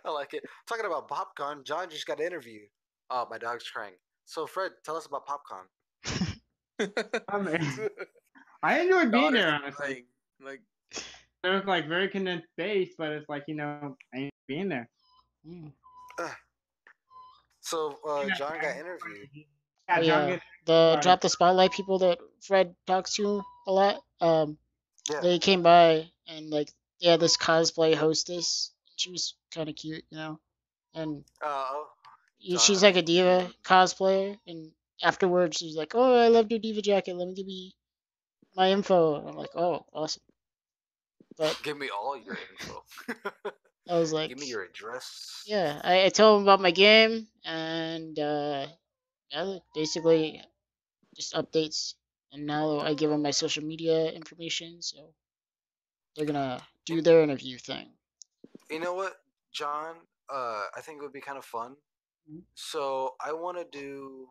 I like it. Talking about PopCon, John just got an interview. Oh, my dog's crying. So, Fred, tell us about PopCon. I mean, I enjoyed being Daughters there, are honestly. playing. Like, It was like very condensed space, but it's like, you know, I enjoyed being there. Mm. So, John got interviewed. Yeah, Oh John yeah, gets the drop the spotlight people that Fred talks to a lot. Yeah. They came by and like they had this cosplay hostess. She was kind of cute, you know, and Oh, she's John. like a diva cosplayer. And afterwards, she's like, "Oh, I loved your diva jacket. Let me give you my info." And I'm like, "Oh, awesome." But Give me all your info. I was like, Give me your address. yeah, I told him about my game and yeah, basically just updates. And now I give them my social media information, so they're gonna do their interview thing. You know what, John? I think it would be kind of fun. Mhm. So I want to do,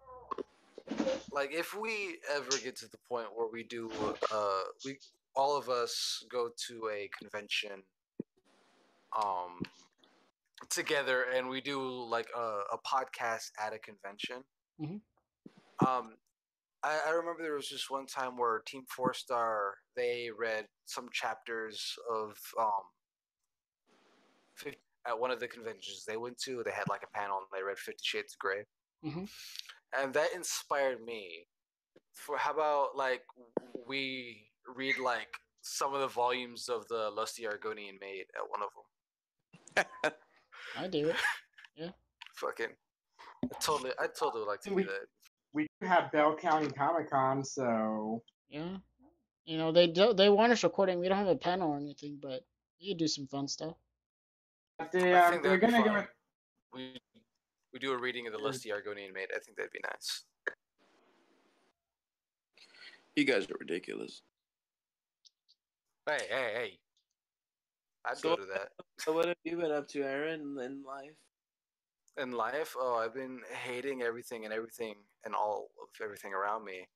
like, if we ever get to the point where we do, we all of us go to a convention, um, together, and we do like a podcast at a convention. Mhm. Um, I remember there was just one time where Team Four Star, they read some chapters of at one of the conventions they went to. They had like a panel and they read 50 Shades of Grey, Mhm. and that inspired me. For how about like we read like some of the volumes of the Lusty Argonian Maid at one of them. I do it. Yeah. Fucking, I totally like to do that. we do have Bell County Comic Con, so Yeah. You know, they want us recording. We don't have a panel or anything, but we could do some fun stuff. but I think they're that'd be gonna fun. give it. We do a reading of the Lusty Argonian Maid. I think that'd be nice. you guys are ridiculous. Hey! I'd So- go to that. So, what have you been up to, Aaron, in life? In life, oh, I've been hating everything and all of everything around me,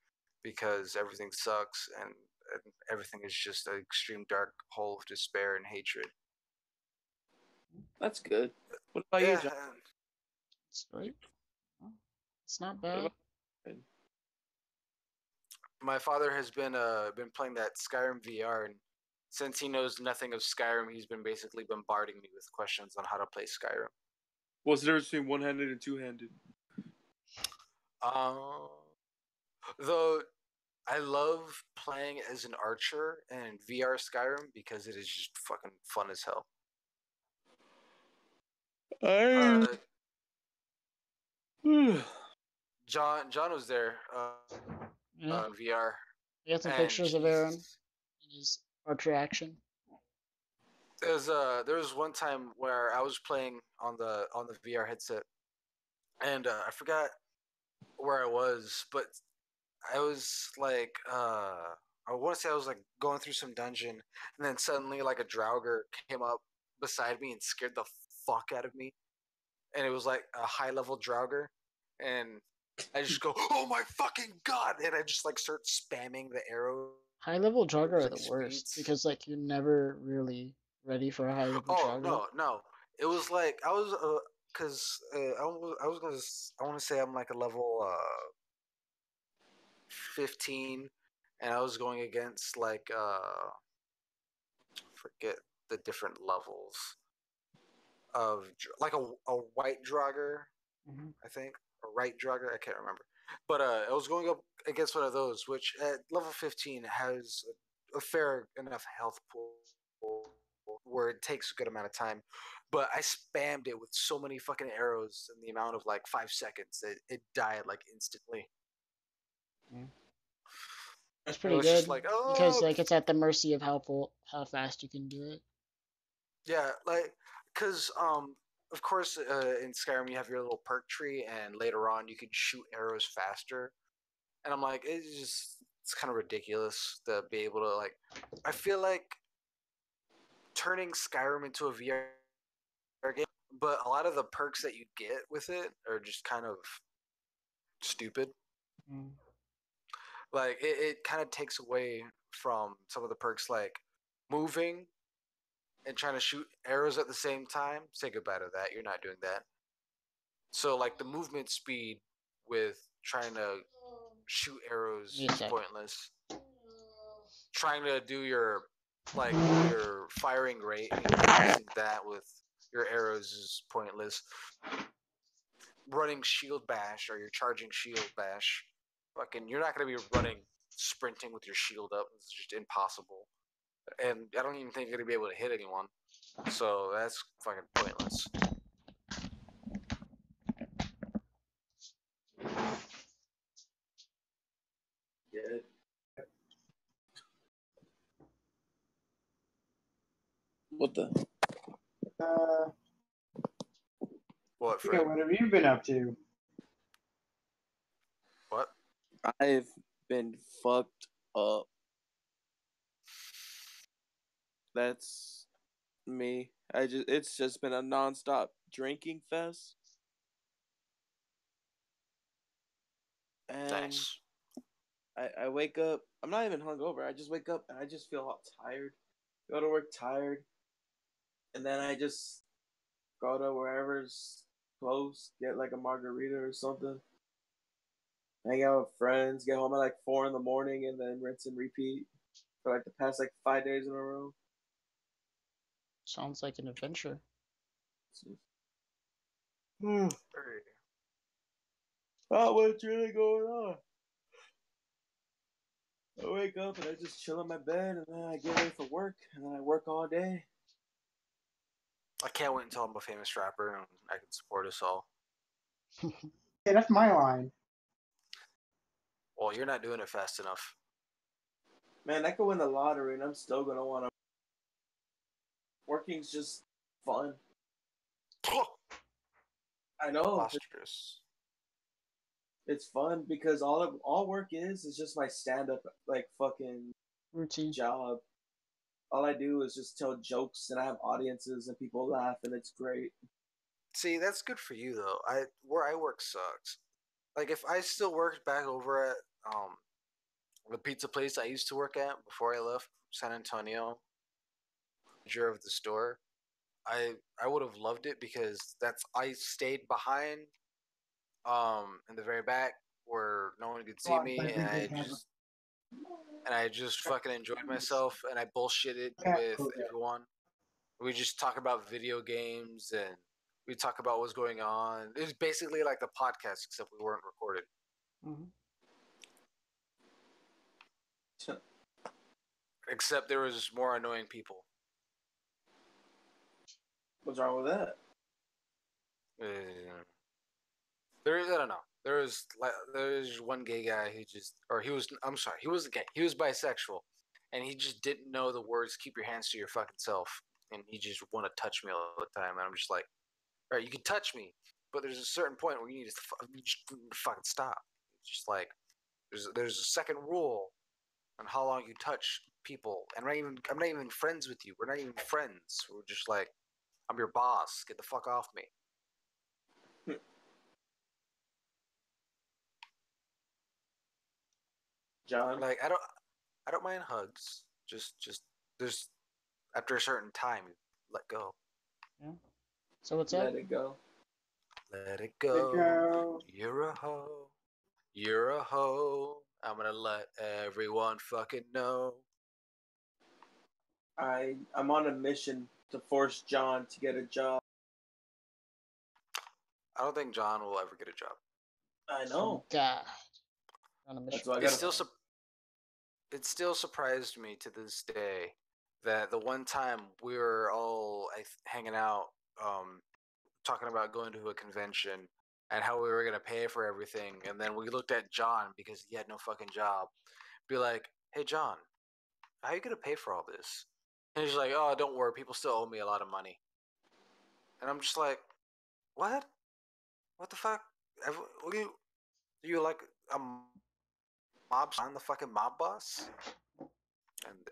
because everything sucks, and everything is just an extreme dark hole of despair and hatred. That's good. What about you, Yeah, John? It's great. Oh, it's not What bad. about- my father has been playing that Skyrim VR, and since he knows nothing of Skyrim, he's been basically bombarding me with questions on how to play Skyrim. What's the difference between one-handed and two-handed? Though I love playing as an archer in VR Skyrim because it is just fucking fun as hell. John was there Yeah. VR. We got some And pictures of Aaron. in his archery action. There was one time where I was playing on the VR headset, and I forgot where I was, but I was like I want to say I was like going through some dungeon, and then suddenly like a Draugr came up beside me and scared the fuck out of me, and it was like a high level Draugr, and I just go, oh my fucking god, and I just like start spamming the arrows. High level Draugr are Like the worst speeds. because like you're never really ready for a high level Oh Draugr. no! It was like I was because I was gonna I want to say I'm like a level 15, and I was going against like forget the different levels of like a white Draugr, Mm-hmm. I think, or right Draugr, I can't remember. But I was going up against one of those, which at level 15 has a fair enough health pool where it takes a good amount of time. But I spammed it with so many fucking arrows in the amount of like 5 seconds that it died like instantly. That's It pretty was just good like, because oh, like it's at the mercy of how fast you can do it. yeah, like, cause of course, in Skyrim you have your little perk tree, and later on you can shoot arrows faster. And I'm like, it's kind of ridiculous to be able to like. I feel like turning Skyrim into a VR game, but a lot of the perks that you get with it are just kind of stupid. Mm. Like it kind of takes away from some of the perks like moving and trying to shoot arrows at the same time. Say goodbye to that. You're not doing that. So like the movement speed with trying to shoot arrows is Yes, pointless. Trying to do your like your firing rate and increasing that with your arrows is pointless. Running shield bash or your charging shield bash, fucking, you're not gonna be running sprinting with your shield up. It's just impossible. And I don't even think you're gonna be able to hit anyone. So that's fucking pointless. Yeah. What the? Uh, What, yeah, Fred? what have you been up to? What? I've been fucked up. That's me. It's just been a nonstop drinking fest. And Nice. I wake up, I'm not even hungover. I just wake up and I just feel all tired. Go to work tired. And then I just go to wherever's close, get like a margarita or something. Hang out with friends, get home at like 4 in the morning, and then rinse and repeat for like the past like 5 days in a row. sounds like an adventure. Hmm. Very- Oh, what's really going on? I wake up and I just chill in my bed, and then I get ready for work, and then I work all day. I can't wait until I'm a famous rapper and I can support us all. Hey, that's my line. Well, you're not doing it fast enough. Man, I could win the lottery, and I'm still gonna want to. Working's just fun. I know Preposterous. it's fun because all work is just my stand up like fucking Routine. job. All I do is just tell jokes, and I have audiences, and people laugh, and it's great. See, that's good for you though. Where I work sucks. Like if I still worked back over at the pizza place I used to work at before I left San Antonio, manager of the store, I would have loved it because that's I stayed behind in the very back where no one could see me, and I just fucking enjoyed myself, and I bullshitted with everyone. We just talk about video games, and we talk about what's going on. It was basically like the podcast, except we weren't recorded. Mm-hmm. Except there was more annoying people. What's wrong with that? Uh, I don't know. There's one gay guy who just, or he was. I'm sorry, he was gay. He was bisexual, and he just didn't know the words "keep your hands to your fucking self," and he just want to touch me all the time, and I'm just like, all right, you can touch me, but there's a certain point where you need to fucking stop. It's just like there's a second rule on how long you touch people, and I'm not even friends with you. We're not even friends. We're just like, I'm your boss. Get the fuck off me. John. Like I don't mind hugs. Just there's after a certain time, you let go. Yeah. So what's Let up? it go. Let it go. go. You're a hoe. You're a hoe. I'm gonna let everyone fucking know. I'm on a mission to force John to get a job. I don't think John will ever get a job. I know. God. On a mission. That's why I It gotta. still surprised me to this day that the one time we were all hanging out, talking about going to a convention and how we were gonna pay for everything, and then we looked at John because he had no fucking job. Be like, hey John, how are you gonna pay for all this? And he's like, oh, don't worry, people still owe me a lot of money. And I'm just like, what? What the fuck? You like a mob? I'm the fucking mob boss.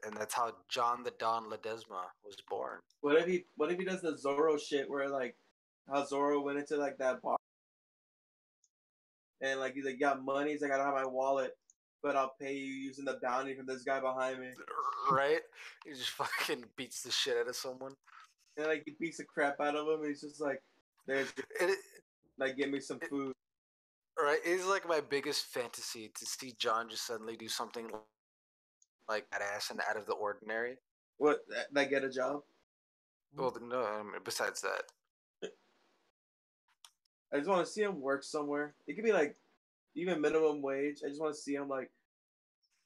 And that's how John the Don Ledesma was born. What if he does the Zorro shit where like how Zorro went into like that bar and like he's like got money, he's like I don't have my wallet, but I'll pay you using the bounty from this guy behind me. Right? He just fucking beats the shit out of someone. And like he beats the crap out of him and he's just like there's It, like give me some food. right? It's like my biggest fantasy to see John just suddenly do something like badass and out of the ordinary. What like get a job? Well, no, besides that. I just want to see him work somewhere. It could be like even minimum wage. I just want to see him like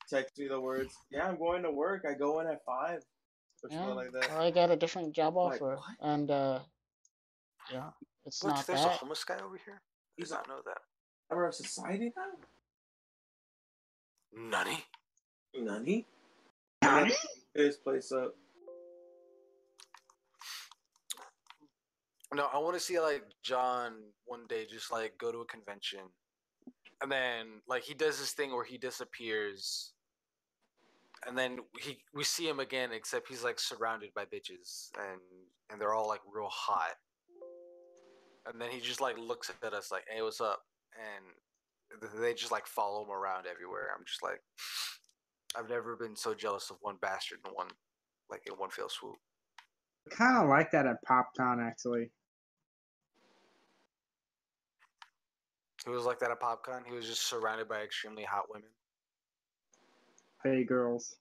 text me the words. Yeah, I'm going to work. I go in at 5 or Yeah. something like that. Well, I got a different job Like, offer, what? and yeah, it's Look, not there's a that. homeless guy over here. I did not know that. Member of society now? Nani? Nani? Nani? His place up. No, I want to see like John one day just like go to a convention, and then like he does this thing where he disappears, and then we see him again, except he's like surrounded by bitches, and they're all like real hot, and then he just like looks at us like, "Hey, what's up?" And they just like follow him around everywhere. I'm just like, I've never been so jealous of one bastard in one fell swoop. Kind of like that at PopCon, actually. He was like that at PopCon. He was just surrounded by extremely hot women. Hey, girls.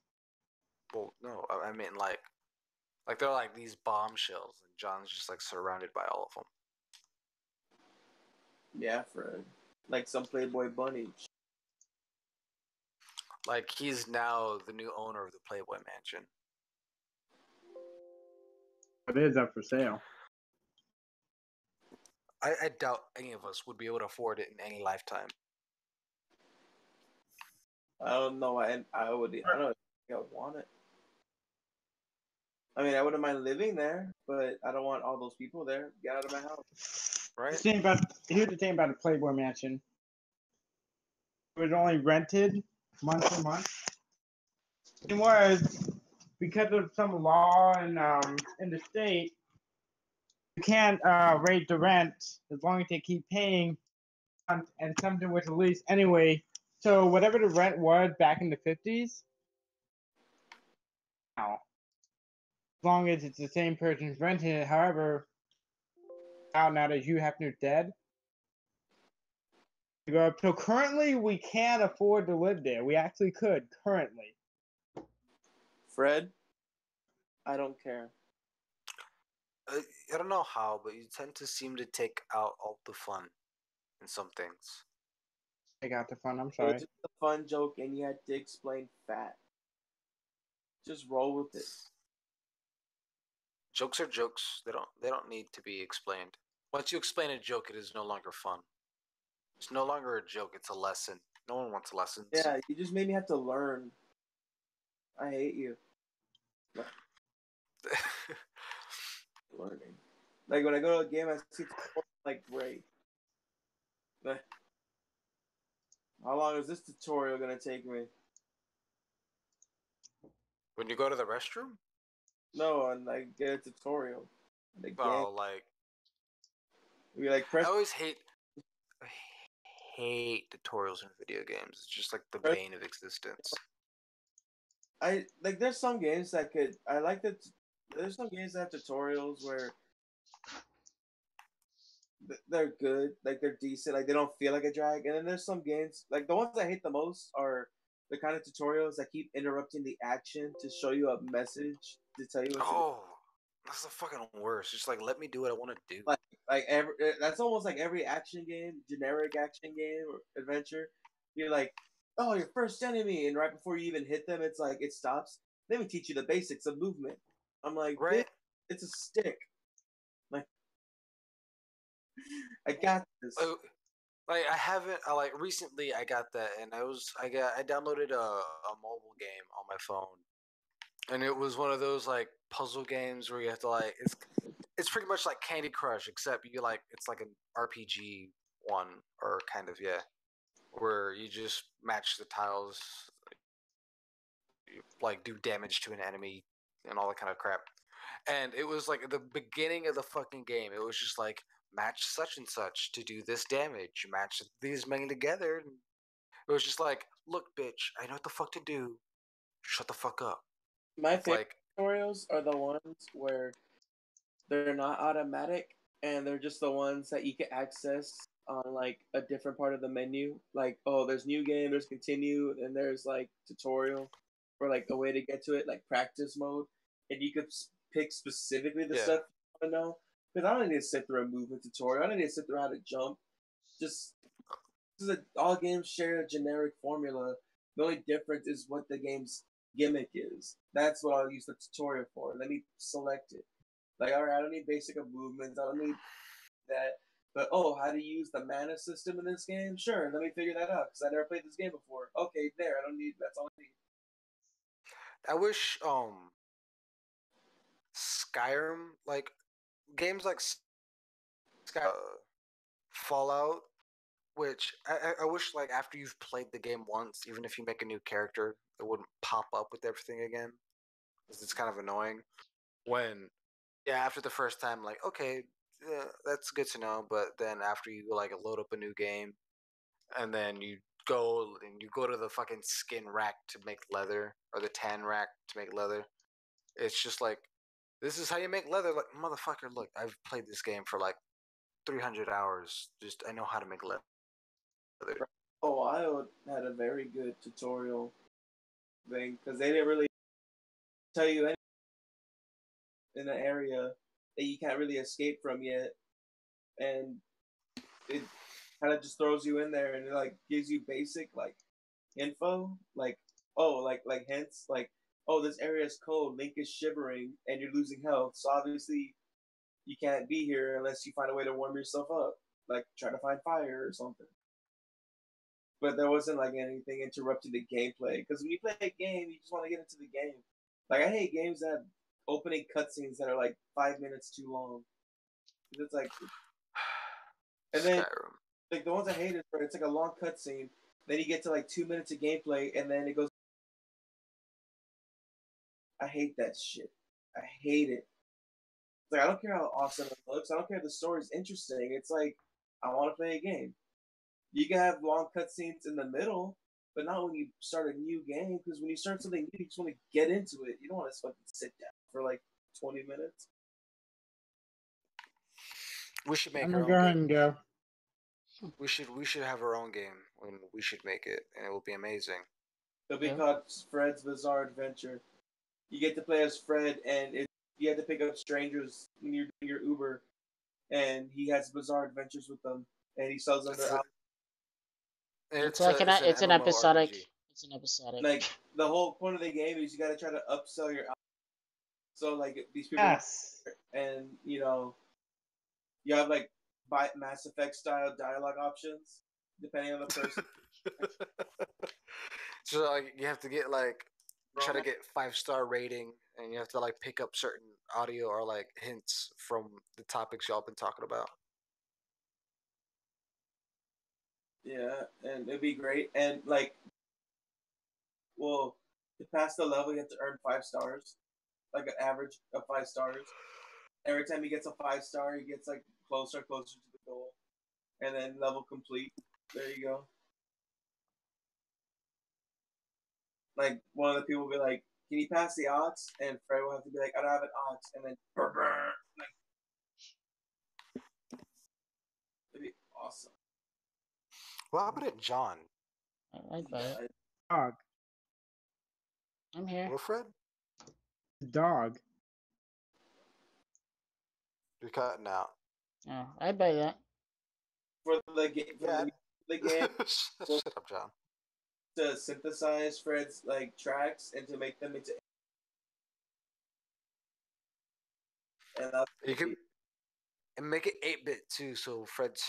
Well, no, I mean like they're like these bombshells, and John's just like surrounded by all of them. Yeah, Fred. Like some Playboy bunny. Like he's now the new owner of the Playboy Mansion. It is up for sale. I doubt any of us would be able to afford it in any lifetime. I don't know. I don't think I would want it. I mean, I wouldn't mind living there, but I don't want all those people there. Get out of my house. Right? Here's the thing about the Playboy Mansion. It was only rented month to month. It was because of some law in the state. You can't raise the rent as long as they keep paying, and something with the lease anyway. So whatever the rent was back in the 50s, now as long as it's the same person's renting it. However, now that Hugh Hefner's dead, so currently we can't afford to live there. We actually could currently. Fred, I don't care. I don't know how, but you tend to seem to take out all the fun in some things. I got the fun. I'm It sorry. was just a fun joke, and you had to explain fat. Just roll with it. Jokes are jokes. They don't need to be explained. Once you explain a joke, it is no longer fun. It's no longer a joke. It's a lesson. No one wants lessons. Yeah, you just made me have to learn. I hate you. Learning. Like when I go to a game, I see like great. But how long is this tutorial gonna take me? When you go to the restroom? No, and I get a tutorial. The game. Oh, like We like press. I always hate tutorials in video games. It's just like the bane of existence. I like. There's some games that could. I like that. There's some games that have tutorials where they're good, like they're decent, like they don't feel like a drag. And then there's some games, like the ones I hate the most are the kind of tutorials that keep interrupting the action to show you a message to tell you what to do. Oh, that's the fucking worst. Just like let me do what I want to do. Like that's almost like every action game, generic action game or adventure. You're like, oh, your first enemy, and right before you even hit them, it's like it stops. Let me teach you the basics of movement. I'm like, right? It's a stick. Like, I got this. Like I haven't. Like recently, I got that, and I downloaded a mobile game on my phone, and it was one of those like puzzle games where you have to like it's pretty much like Candy Crush, except you like it's like an RPG one or kind of where you just match the tiles, you like do damage to an enemy and all that kind of crap. And it was like at the beginning of the fucking game, it was just like match such and such to do this damage, match these many together. And it was just like, look, bitch, I know what the fuck to do. Shut the fuck up. My It's favorite like tutorials are the ones where they're not automatic and they're just the ones that you can access on like a different part of the menu. Like, oh, there's new game, there's continue, and there's like tutorial or like a way to get to it, like practice mode, and you could pick specifically the stuff you want to know. Because I don't need to sit through a movement tutorial. I don't need to sit through how to jump. Just all games share a generic formula. The only difference is what the game's gimmick is. That's what I'll use the tutorial for. Let me select it. Like, all right, I don't need basic of movements. I don't need that. But, oh, how to use the mana system in this game? Sure, let me figure that out because I never played this game before. Okay, there. I don't need. That's all I need. I wish Skyrim, like games like Fallout, which I wish like after you've played the game once, even if you make a new character, it wouldn't pop up with everything again. It's kind of annoying when after the first time, like okay, that's good to know, but then after you like load up a new game and then you go to the fucking skin rack to make leather or the tan rack to make leather, it's just like this is how you make leather. Like motherfucker, look, I've played this game for like 300 hours. Just I know how to make leather. Oh, I had a very good tutorial thing because they didn't really tell you anything in an area that you can't really escape from yet, and it kind of just throws you in there and it like gives you basic like info, like oh, like hints, like oh, this area is cold, Link is shivering, and you're losing health, so obviously you can't be here unless you find a way to warm yourself up, like try to find fire or something. But there wasn't like anything interrupting the gameplay because when you play a game, you just want to get into the game. Like I hate games that have opening cutscenes that are like 5 minutes too long. It's like, and then Skyrim. like the ones I hate is where it's like a long cutscene, then you get to like 2 minutes of gameplay, and then it goes. I hate that shit. I hate it. It's like I don't care how awesome it looks. I don't care if the story's interesting. It's like I want to play a game. You can have long cutscenes in the middle, but not when you start a new game. Because when you start something new, you just want to get into it. You don't want to fucking sit down for like 20 minutes. We should make I'm our gonna go own ahead game. and go. We should have our own game when we should make it, and it will be amazing. It'll be called Fred's Bizarre Adventure. You get to play as Fred, and you have to pick up strangers when you're doing your Uber, and he has bizarre adventures with them, and he sells them their outfits. It's like it's an episodic. MMORPG. It's an episodic. Like the whole point of the game is you got to try to upsell your outfit. So like these people, Yes. and you know, you have like Mass Effect style dialogue options depending on the person. So like you have to get like try to get 5-star rating, and you have to like pick up certain audio or like hints from the topics y'all been talking about. Yeah, and it'd be great. And like, well, to pass the level, you have to earn 5 stars, like an average of 5 stars. Every time he gets a 5 star, he gets like closer and closer to the goal, and then level complete. There you go. Like one of the people will be like, "Can you pass the odds?" And Fred will have to be like, "I don't have an odds," and then like it'd be awesome. What happened to John? I'd buy it. Dog. I'm here. Wilfred? Dog. You're cutting out. Oh, I'd buy that. For the game, Yeah. the game Shut up, John. to synthesize Fred's like tracks and to make them into, and You can and make it 8-bit too, so Fred's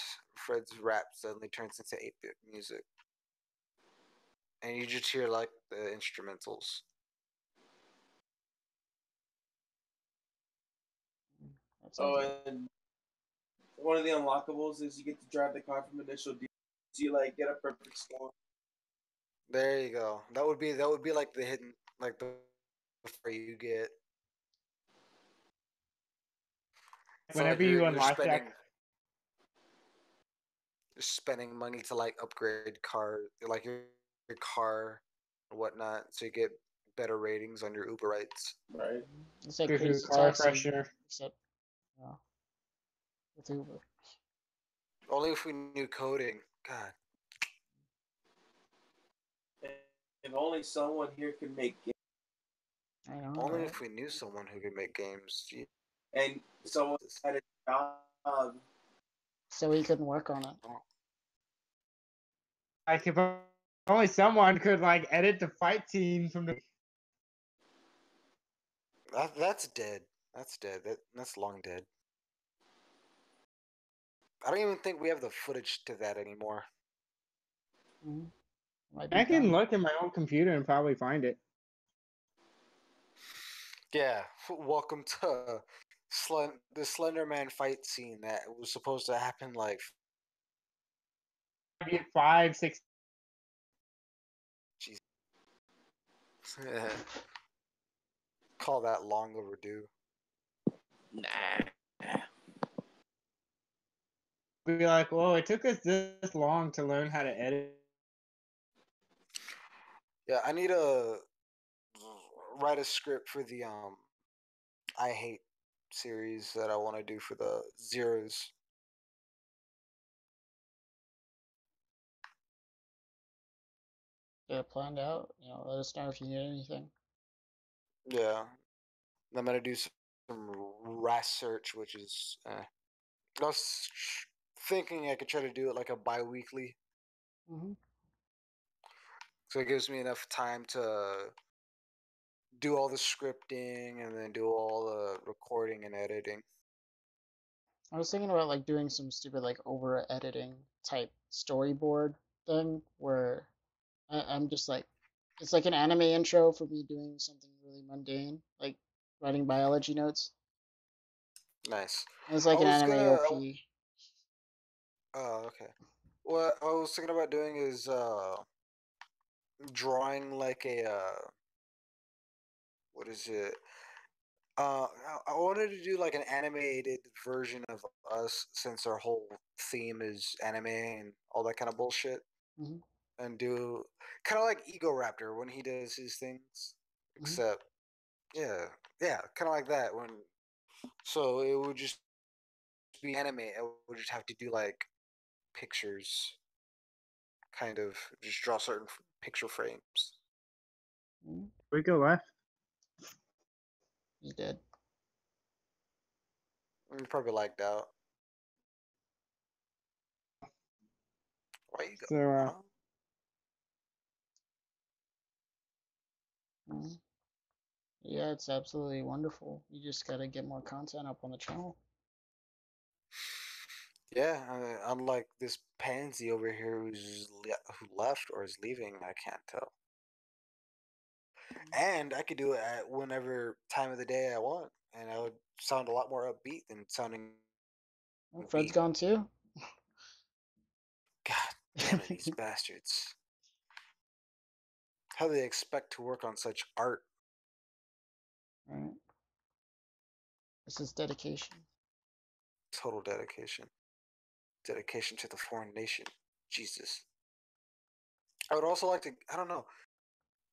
rap suddenly turns into 8-bit music, and you just hear like the instrumentals. That sounds good. and one of the unlockables is you get to drive the car from initial D. So you like get a perfect score. There you go. That would be like the hidden, like the before you get. So Whenever you unlock that, you're spending money to like upgrade car, like your car and whatnot, so you get better ratings on your Uber rides. Right. It's like Crazy Crazy car Taxi, freshener. except with Uber. Only if we knew coding. God. If only someone here could make games, I know. Only Right? if we knew someone who could make games. Gee, and someone had a job. So he couldn't work on it. like if only someone could like edit the fight scene from the. That's dead. That's dead. That's long dead. I don't even think we have the footage to that anymore. Might be I can done. look in my own computer and probably find it. Yeah, welcome to the Slender Man fight scene that was supposed to happen like 5, 6. jeez. Call that long overdue. Be like, whoa! It took us this long to learn how to edit. Yeah, I need to write a script for the I Hate series that I want to do for the Zeroes. Get it planned out. Let us know if you need anything. Yeah, I'm gonna do some research, which is. I was thinking I could try to do it like a bi-weekly, so it gives me enough time to do all the scripting and then do all the recording and editing. I was thinking about like doing some stupid like over editing type storyboard thing where I'm just like it's like an anime intro for me doing something really mundane, like writing biology notes. Nice. And it's like I an was anime gonna. OP. Oh, okay. What I was thinking about doing is drawing like a what is it? I wanted to do like an animated version of us since our whole theme is anime and all that kind of bullshit, Mm-hmm. and do kind of like Ego Raptor when he does his things, except yeah, kind of like that when. So it would just be anime. I would just have to do like pictures, kind of just draw certain picture frames. We go left. He's dead. You probably lagged out. Why you go? So Mm-hmm. Yeah, it's absolutely wonderful. You just gotta get more content up on the channel. Yeah, unlike this pansy over here who left or is leaving, I can't tell. and I could do it at whenever time of the day I want, and I would sound a lot more upbeat than sounding Oh, Fred's beat. gone too. God damn it, these bastards! How do they expect to work on such art? Right. This is dedication. Total dedication. Dedication to the foreign nation. Jesus. I would also like to. I don't know.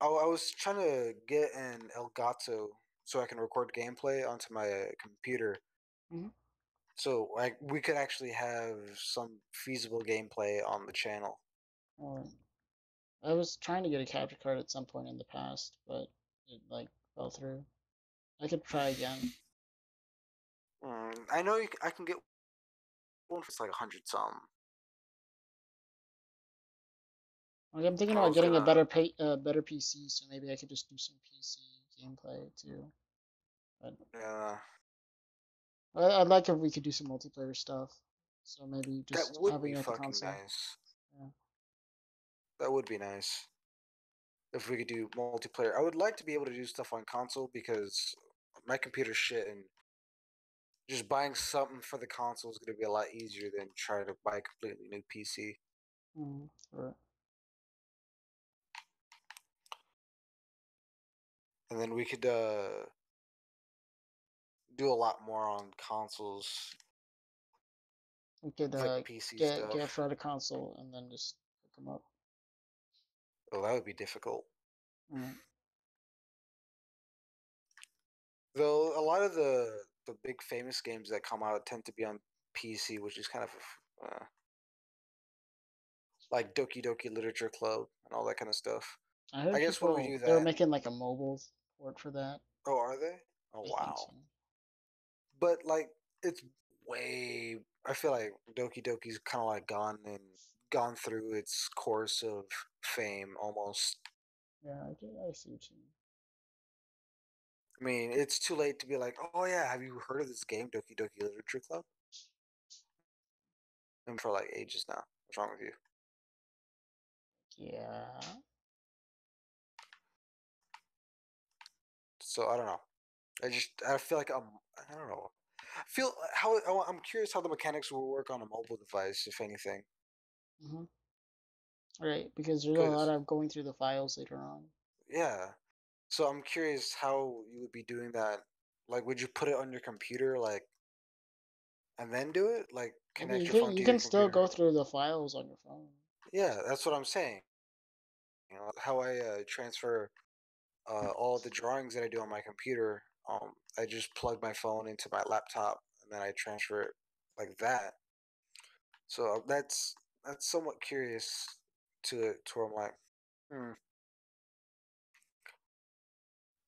I was trying to get an Elgato so I can record gameplay onto my computer. Mhm. So like we could actually have some feasible gameplay on the channel. Alright. I was trying to get a capture card at some point in the past, but it like fell through. I could try again. I know I can get one for like 100 something. Like, I'm thinking I about was getting a gonna. better PC, so maybe I could just do some PC gameplay too. But Yeah, I'd like if we could do some multiplayer stuff. So maybe that just would be having like a fucking console. nice. Yeah. That would be nice if we could do multiplayer. I would like to be able to do stuff on console because my computer's shit, and just buying something for the console is going to be a lot easier than trying to buy a completely new PC. Right. And then we could do a lot more on consoles, We could like PC get stuff. Fred a console and then just hook him up. Oh, that would be difficult. Right. Though a lot of the big famous games that come out tend to be on PC, which is kind of like Doki Doki Literature Club and all that kind of stuff. I heard I guess when we people do they were that, making like a mobile port for that. oh, are they? Oh, I think wow. so. But like, it's way. I feel like Doki Doki's kind of like gone through its course of fame almost. Yeah, I see what you mean. I mean, it's too late to be like, oh yeah, have you heard of this game, Doki Doki Literature Club? And for like ages now. What's wrong with you? Yeah. So I don't know. I feel like I don't know. I feel how I'm curious how the mechanics will work on a mobile device, if anything. Mhm. Right, because there's a lot Because of going through the files later on. yeah, so I'm curious how you would be doing that. Like, would you put it on your computer, like, and then do it? Like, Maybe connect your phone you to your can still computer? go through the files on your phone. Yeah, that's what I'm saying. You know, how I transfer all the drawings that I do on my computer. I just plug my phone into my laptop and then I transfer it like that. So that's somewhat curious to it. To where I'm like, hmm.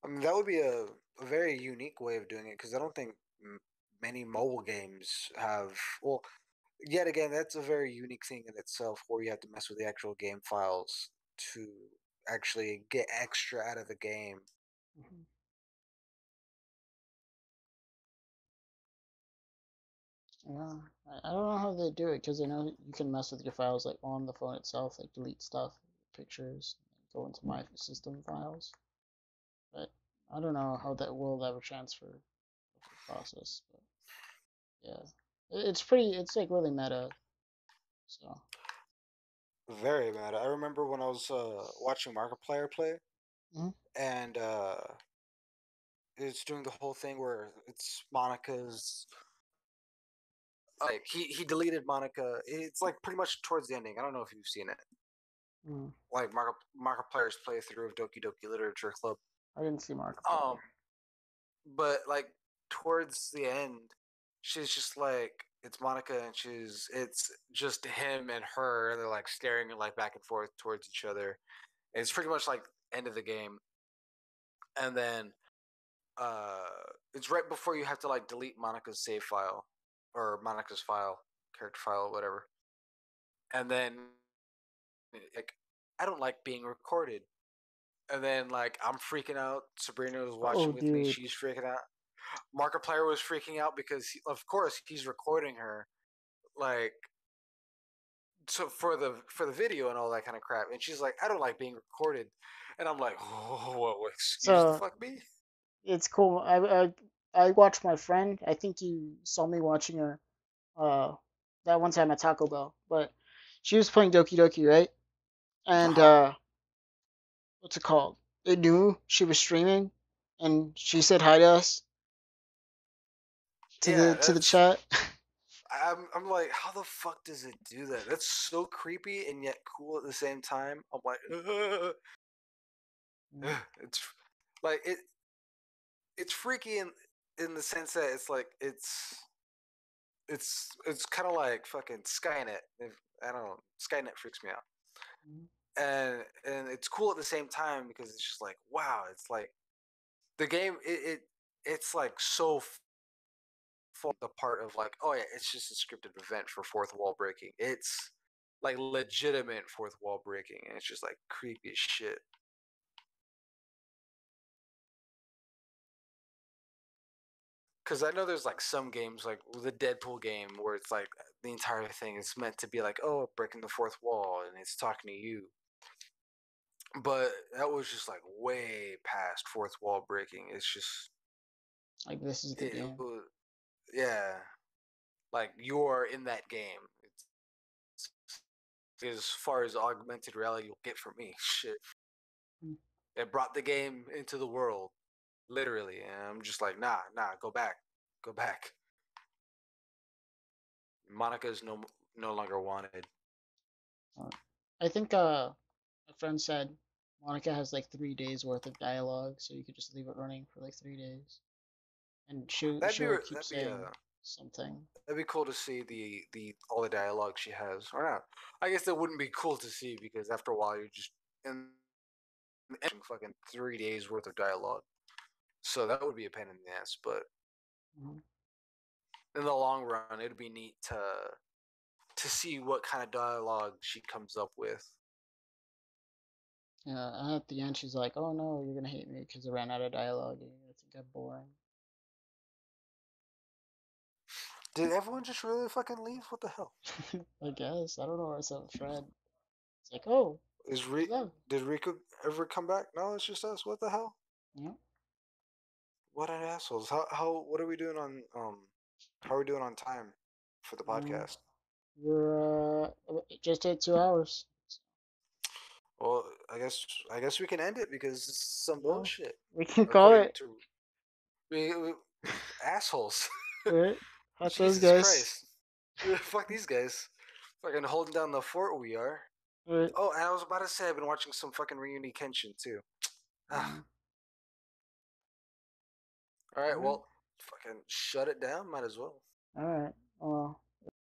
I mean, that would be a very unique way of doing it because I don't think many mobile games have. Well, yet again, that's a very unique thing in itself, where you have to mess with the actual game files to actually get extra out of the game. Mhm. Yeah, I don't know how they do it because I know you can mess with your files like on the phone itself, like delete stuff, pictures, and go into my system files. But I don't know how that will ever transfer the process. But yeah, it's pretty. It's like really meta. So. Very mad. I remember when I was watching Markiplier play, Mhm. and it's doing the whole thing where it's Monica's. Like he deleted Monica. It's like pretty much towards the ending. I don't know if you've seen it. Mm. Like Markiplier's playthrough of Doki Doki Literature Club. I didn't see Markiplier. Um, but like towards the end, she's just like it's Monica, and it's just him and her. And they're like staring like back and forth towards each other. It's pretty much like end of the game, and then it's right before you have to like delete Monica's save file or Monica's file, character file, whatever. And then like I don't like being recorded. And then like I'm freaking out. Sabrina was Oh, watching with me. dude. She's freaking out. Markiplier was freaking out because of course he's recording her. Like so for the video and all that kind of crap, and she's like, I don't like being recorded, and I'm like, oh, what excuse the So fuck me? it's cool. I watched my friend. I think you saw me watching her that one time at Taco Bell, but she was playing Doki Doki, right? And Uh-huh. what's it called? It knew she was streaming, and she said hi to us Yeah, to the that's chat. I'm like, how the fuck does it do that? That's so creepy and yet cool at the same time. I'm like, it's like it's freaky in the sense that it's like it's kind of like fucking Skynet. If I don't know, Skynet freaks me out, and it's cool at the same time because it's just like wow, it's like the game it's like so far the part of like oh yeah, it's just a scripted event for fourth wall breaking. It's like legitimate fourth wall breaking, and it's just like creepy as shit. Because I know there's like some games like the Deadpool game where it's like the entire thing is meant to be like oh breaking the fourth wall and it's talking to you, but that was just like way past fourth wall breaking. It's just Like this is the it game. was yeah, like you're in that game. It's as far as augmented reality you'll get from me. Shit, Hmm. it brought the game into the world literally, and I'm just like nah, go back, go back. Monica's no longer wanted. I think a friend said Monica has like 3 days worth of dialogue, so you could just leave it running for like 3 days, and she'll keep That'd be saying something. that'd be cool to see the all the dialogue she has. Or not. I guess that wouldn't be cool to see because after a while you're just in fucking 3 days worth of dialogue. So that would be a pain in the ass. But Mhm. in the long run, it'd be neat to see what kind of dialogue she comes up with. Yeah, and at the end she's like, "Oh no, you're gonna hate me because I ran out of dialogue, and you're gonna think I'm boring." Did everyone just really fucking leave? What the hell? I guess I don't know. I saw a thread. It's like, "Oh, Is she left." did Rico ever come back? No, it's just us. What the hell? Yeah. What an assholes. How what are we doing on how are we doing on time for the Um, podcast? we're it just hit 2 hours. Well, I guess we can end it because it's some Yeah, bullshit. we can call According it. to we assholes. Right? Fuck those Jesus guys. Christ. Fuck these guys. Fucking holding down the fort we are. Right. Oh, and I was about to say I've been watching some fucking Reunion Kenshin too. Ah. Mm. All right, Alright. well, fucking shut it down. Might as well. Alright. Well,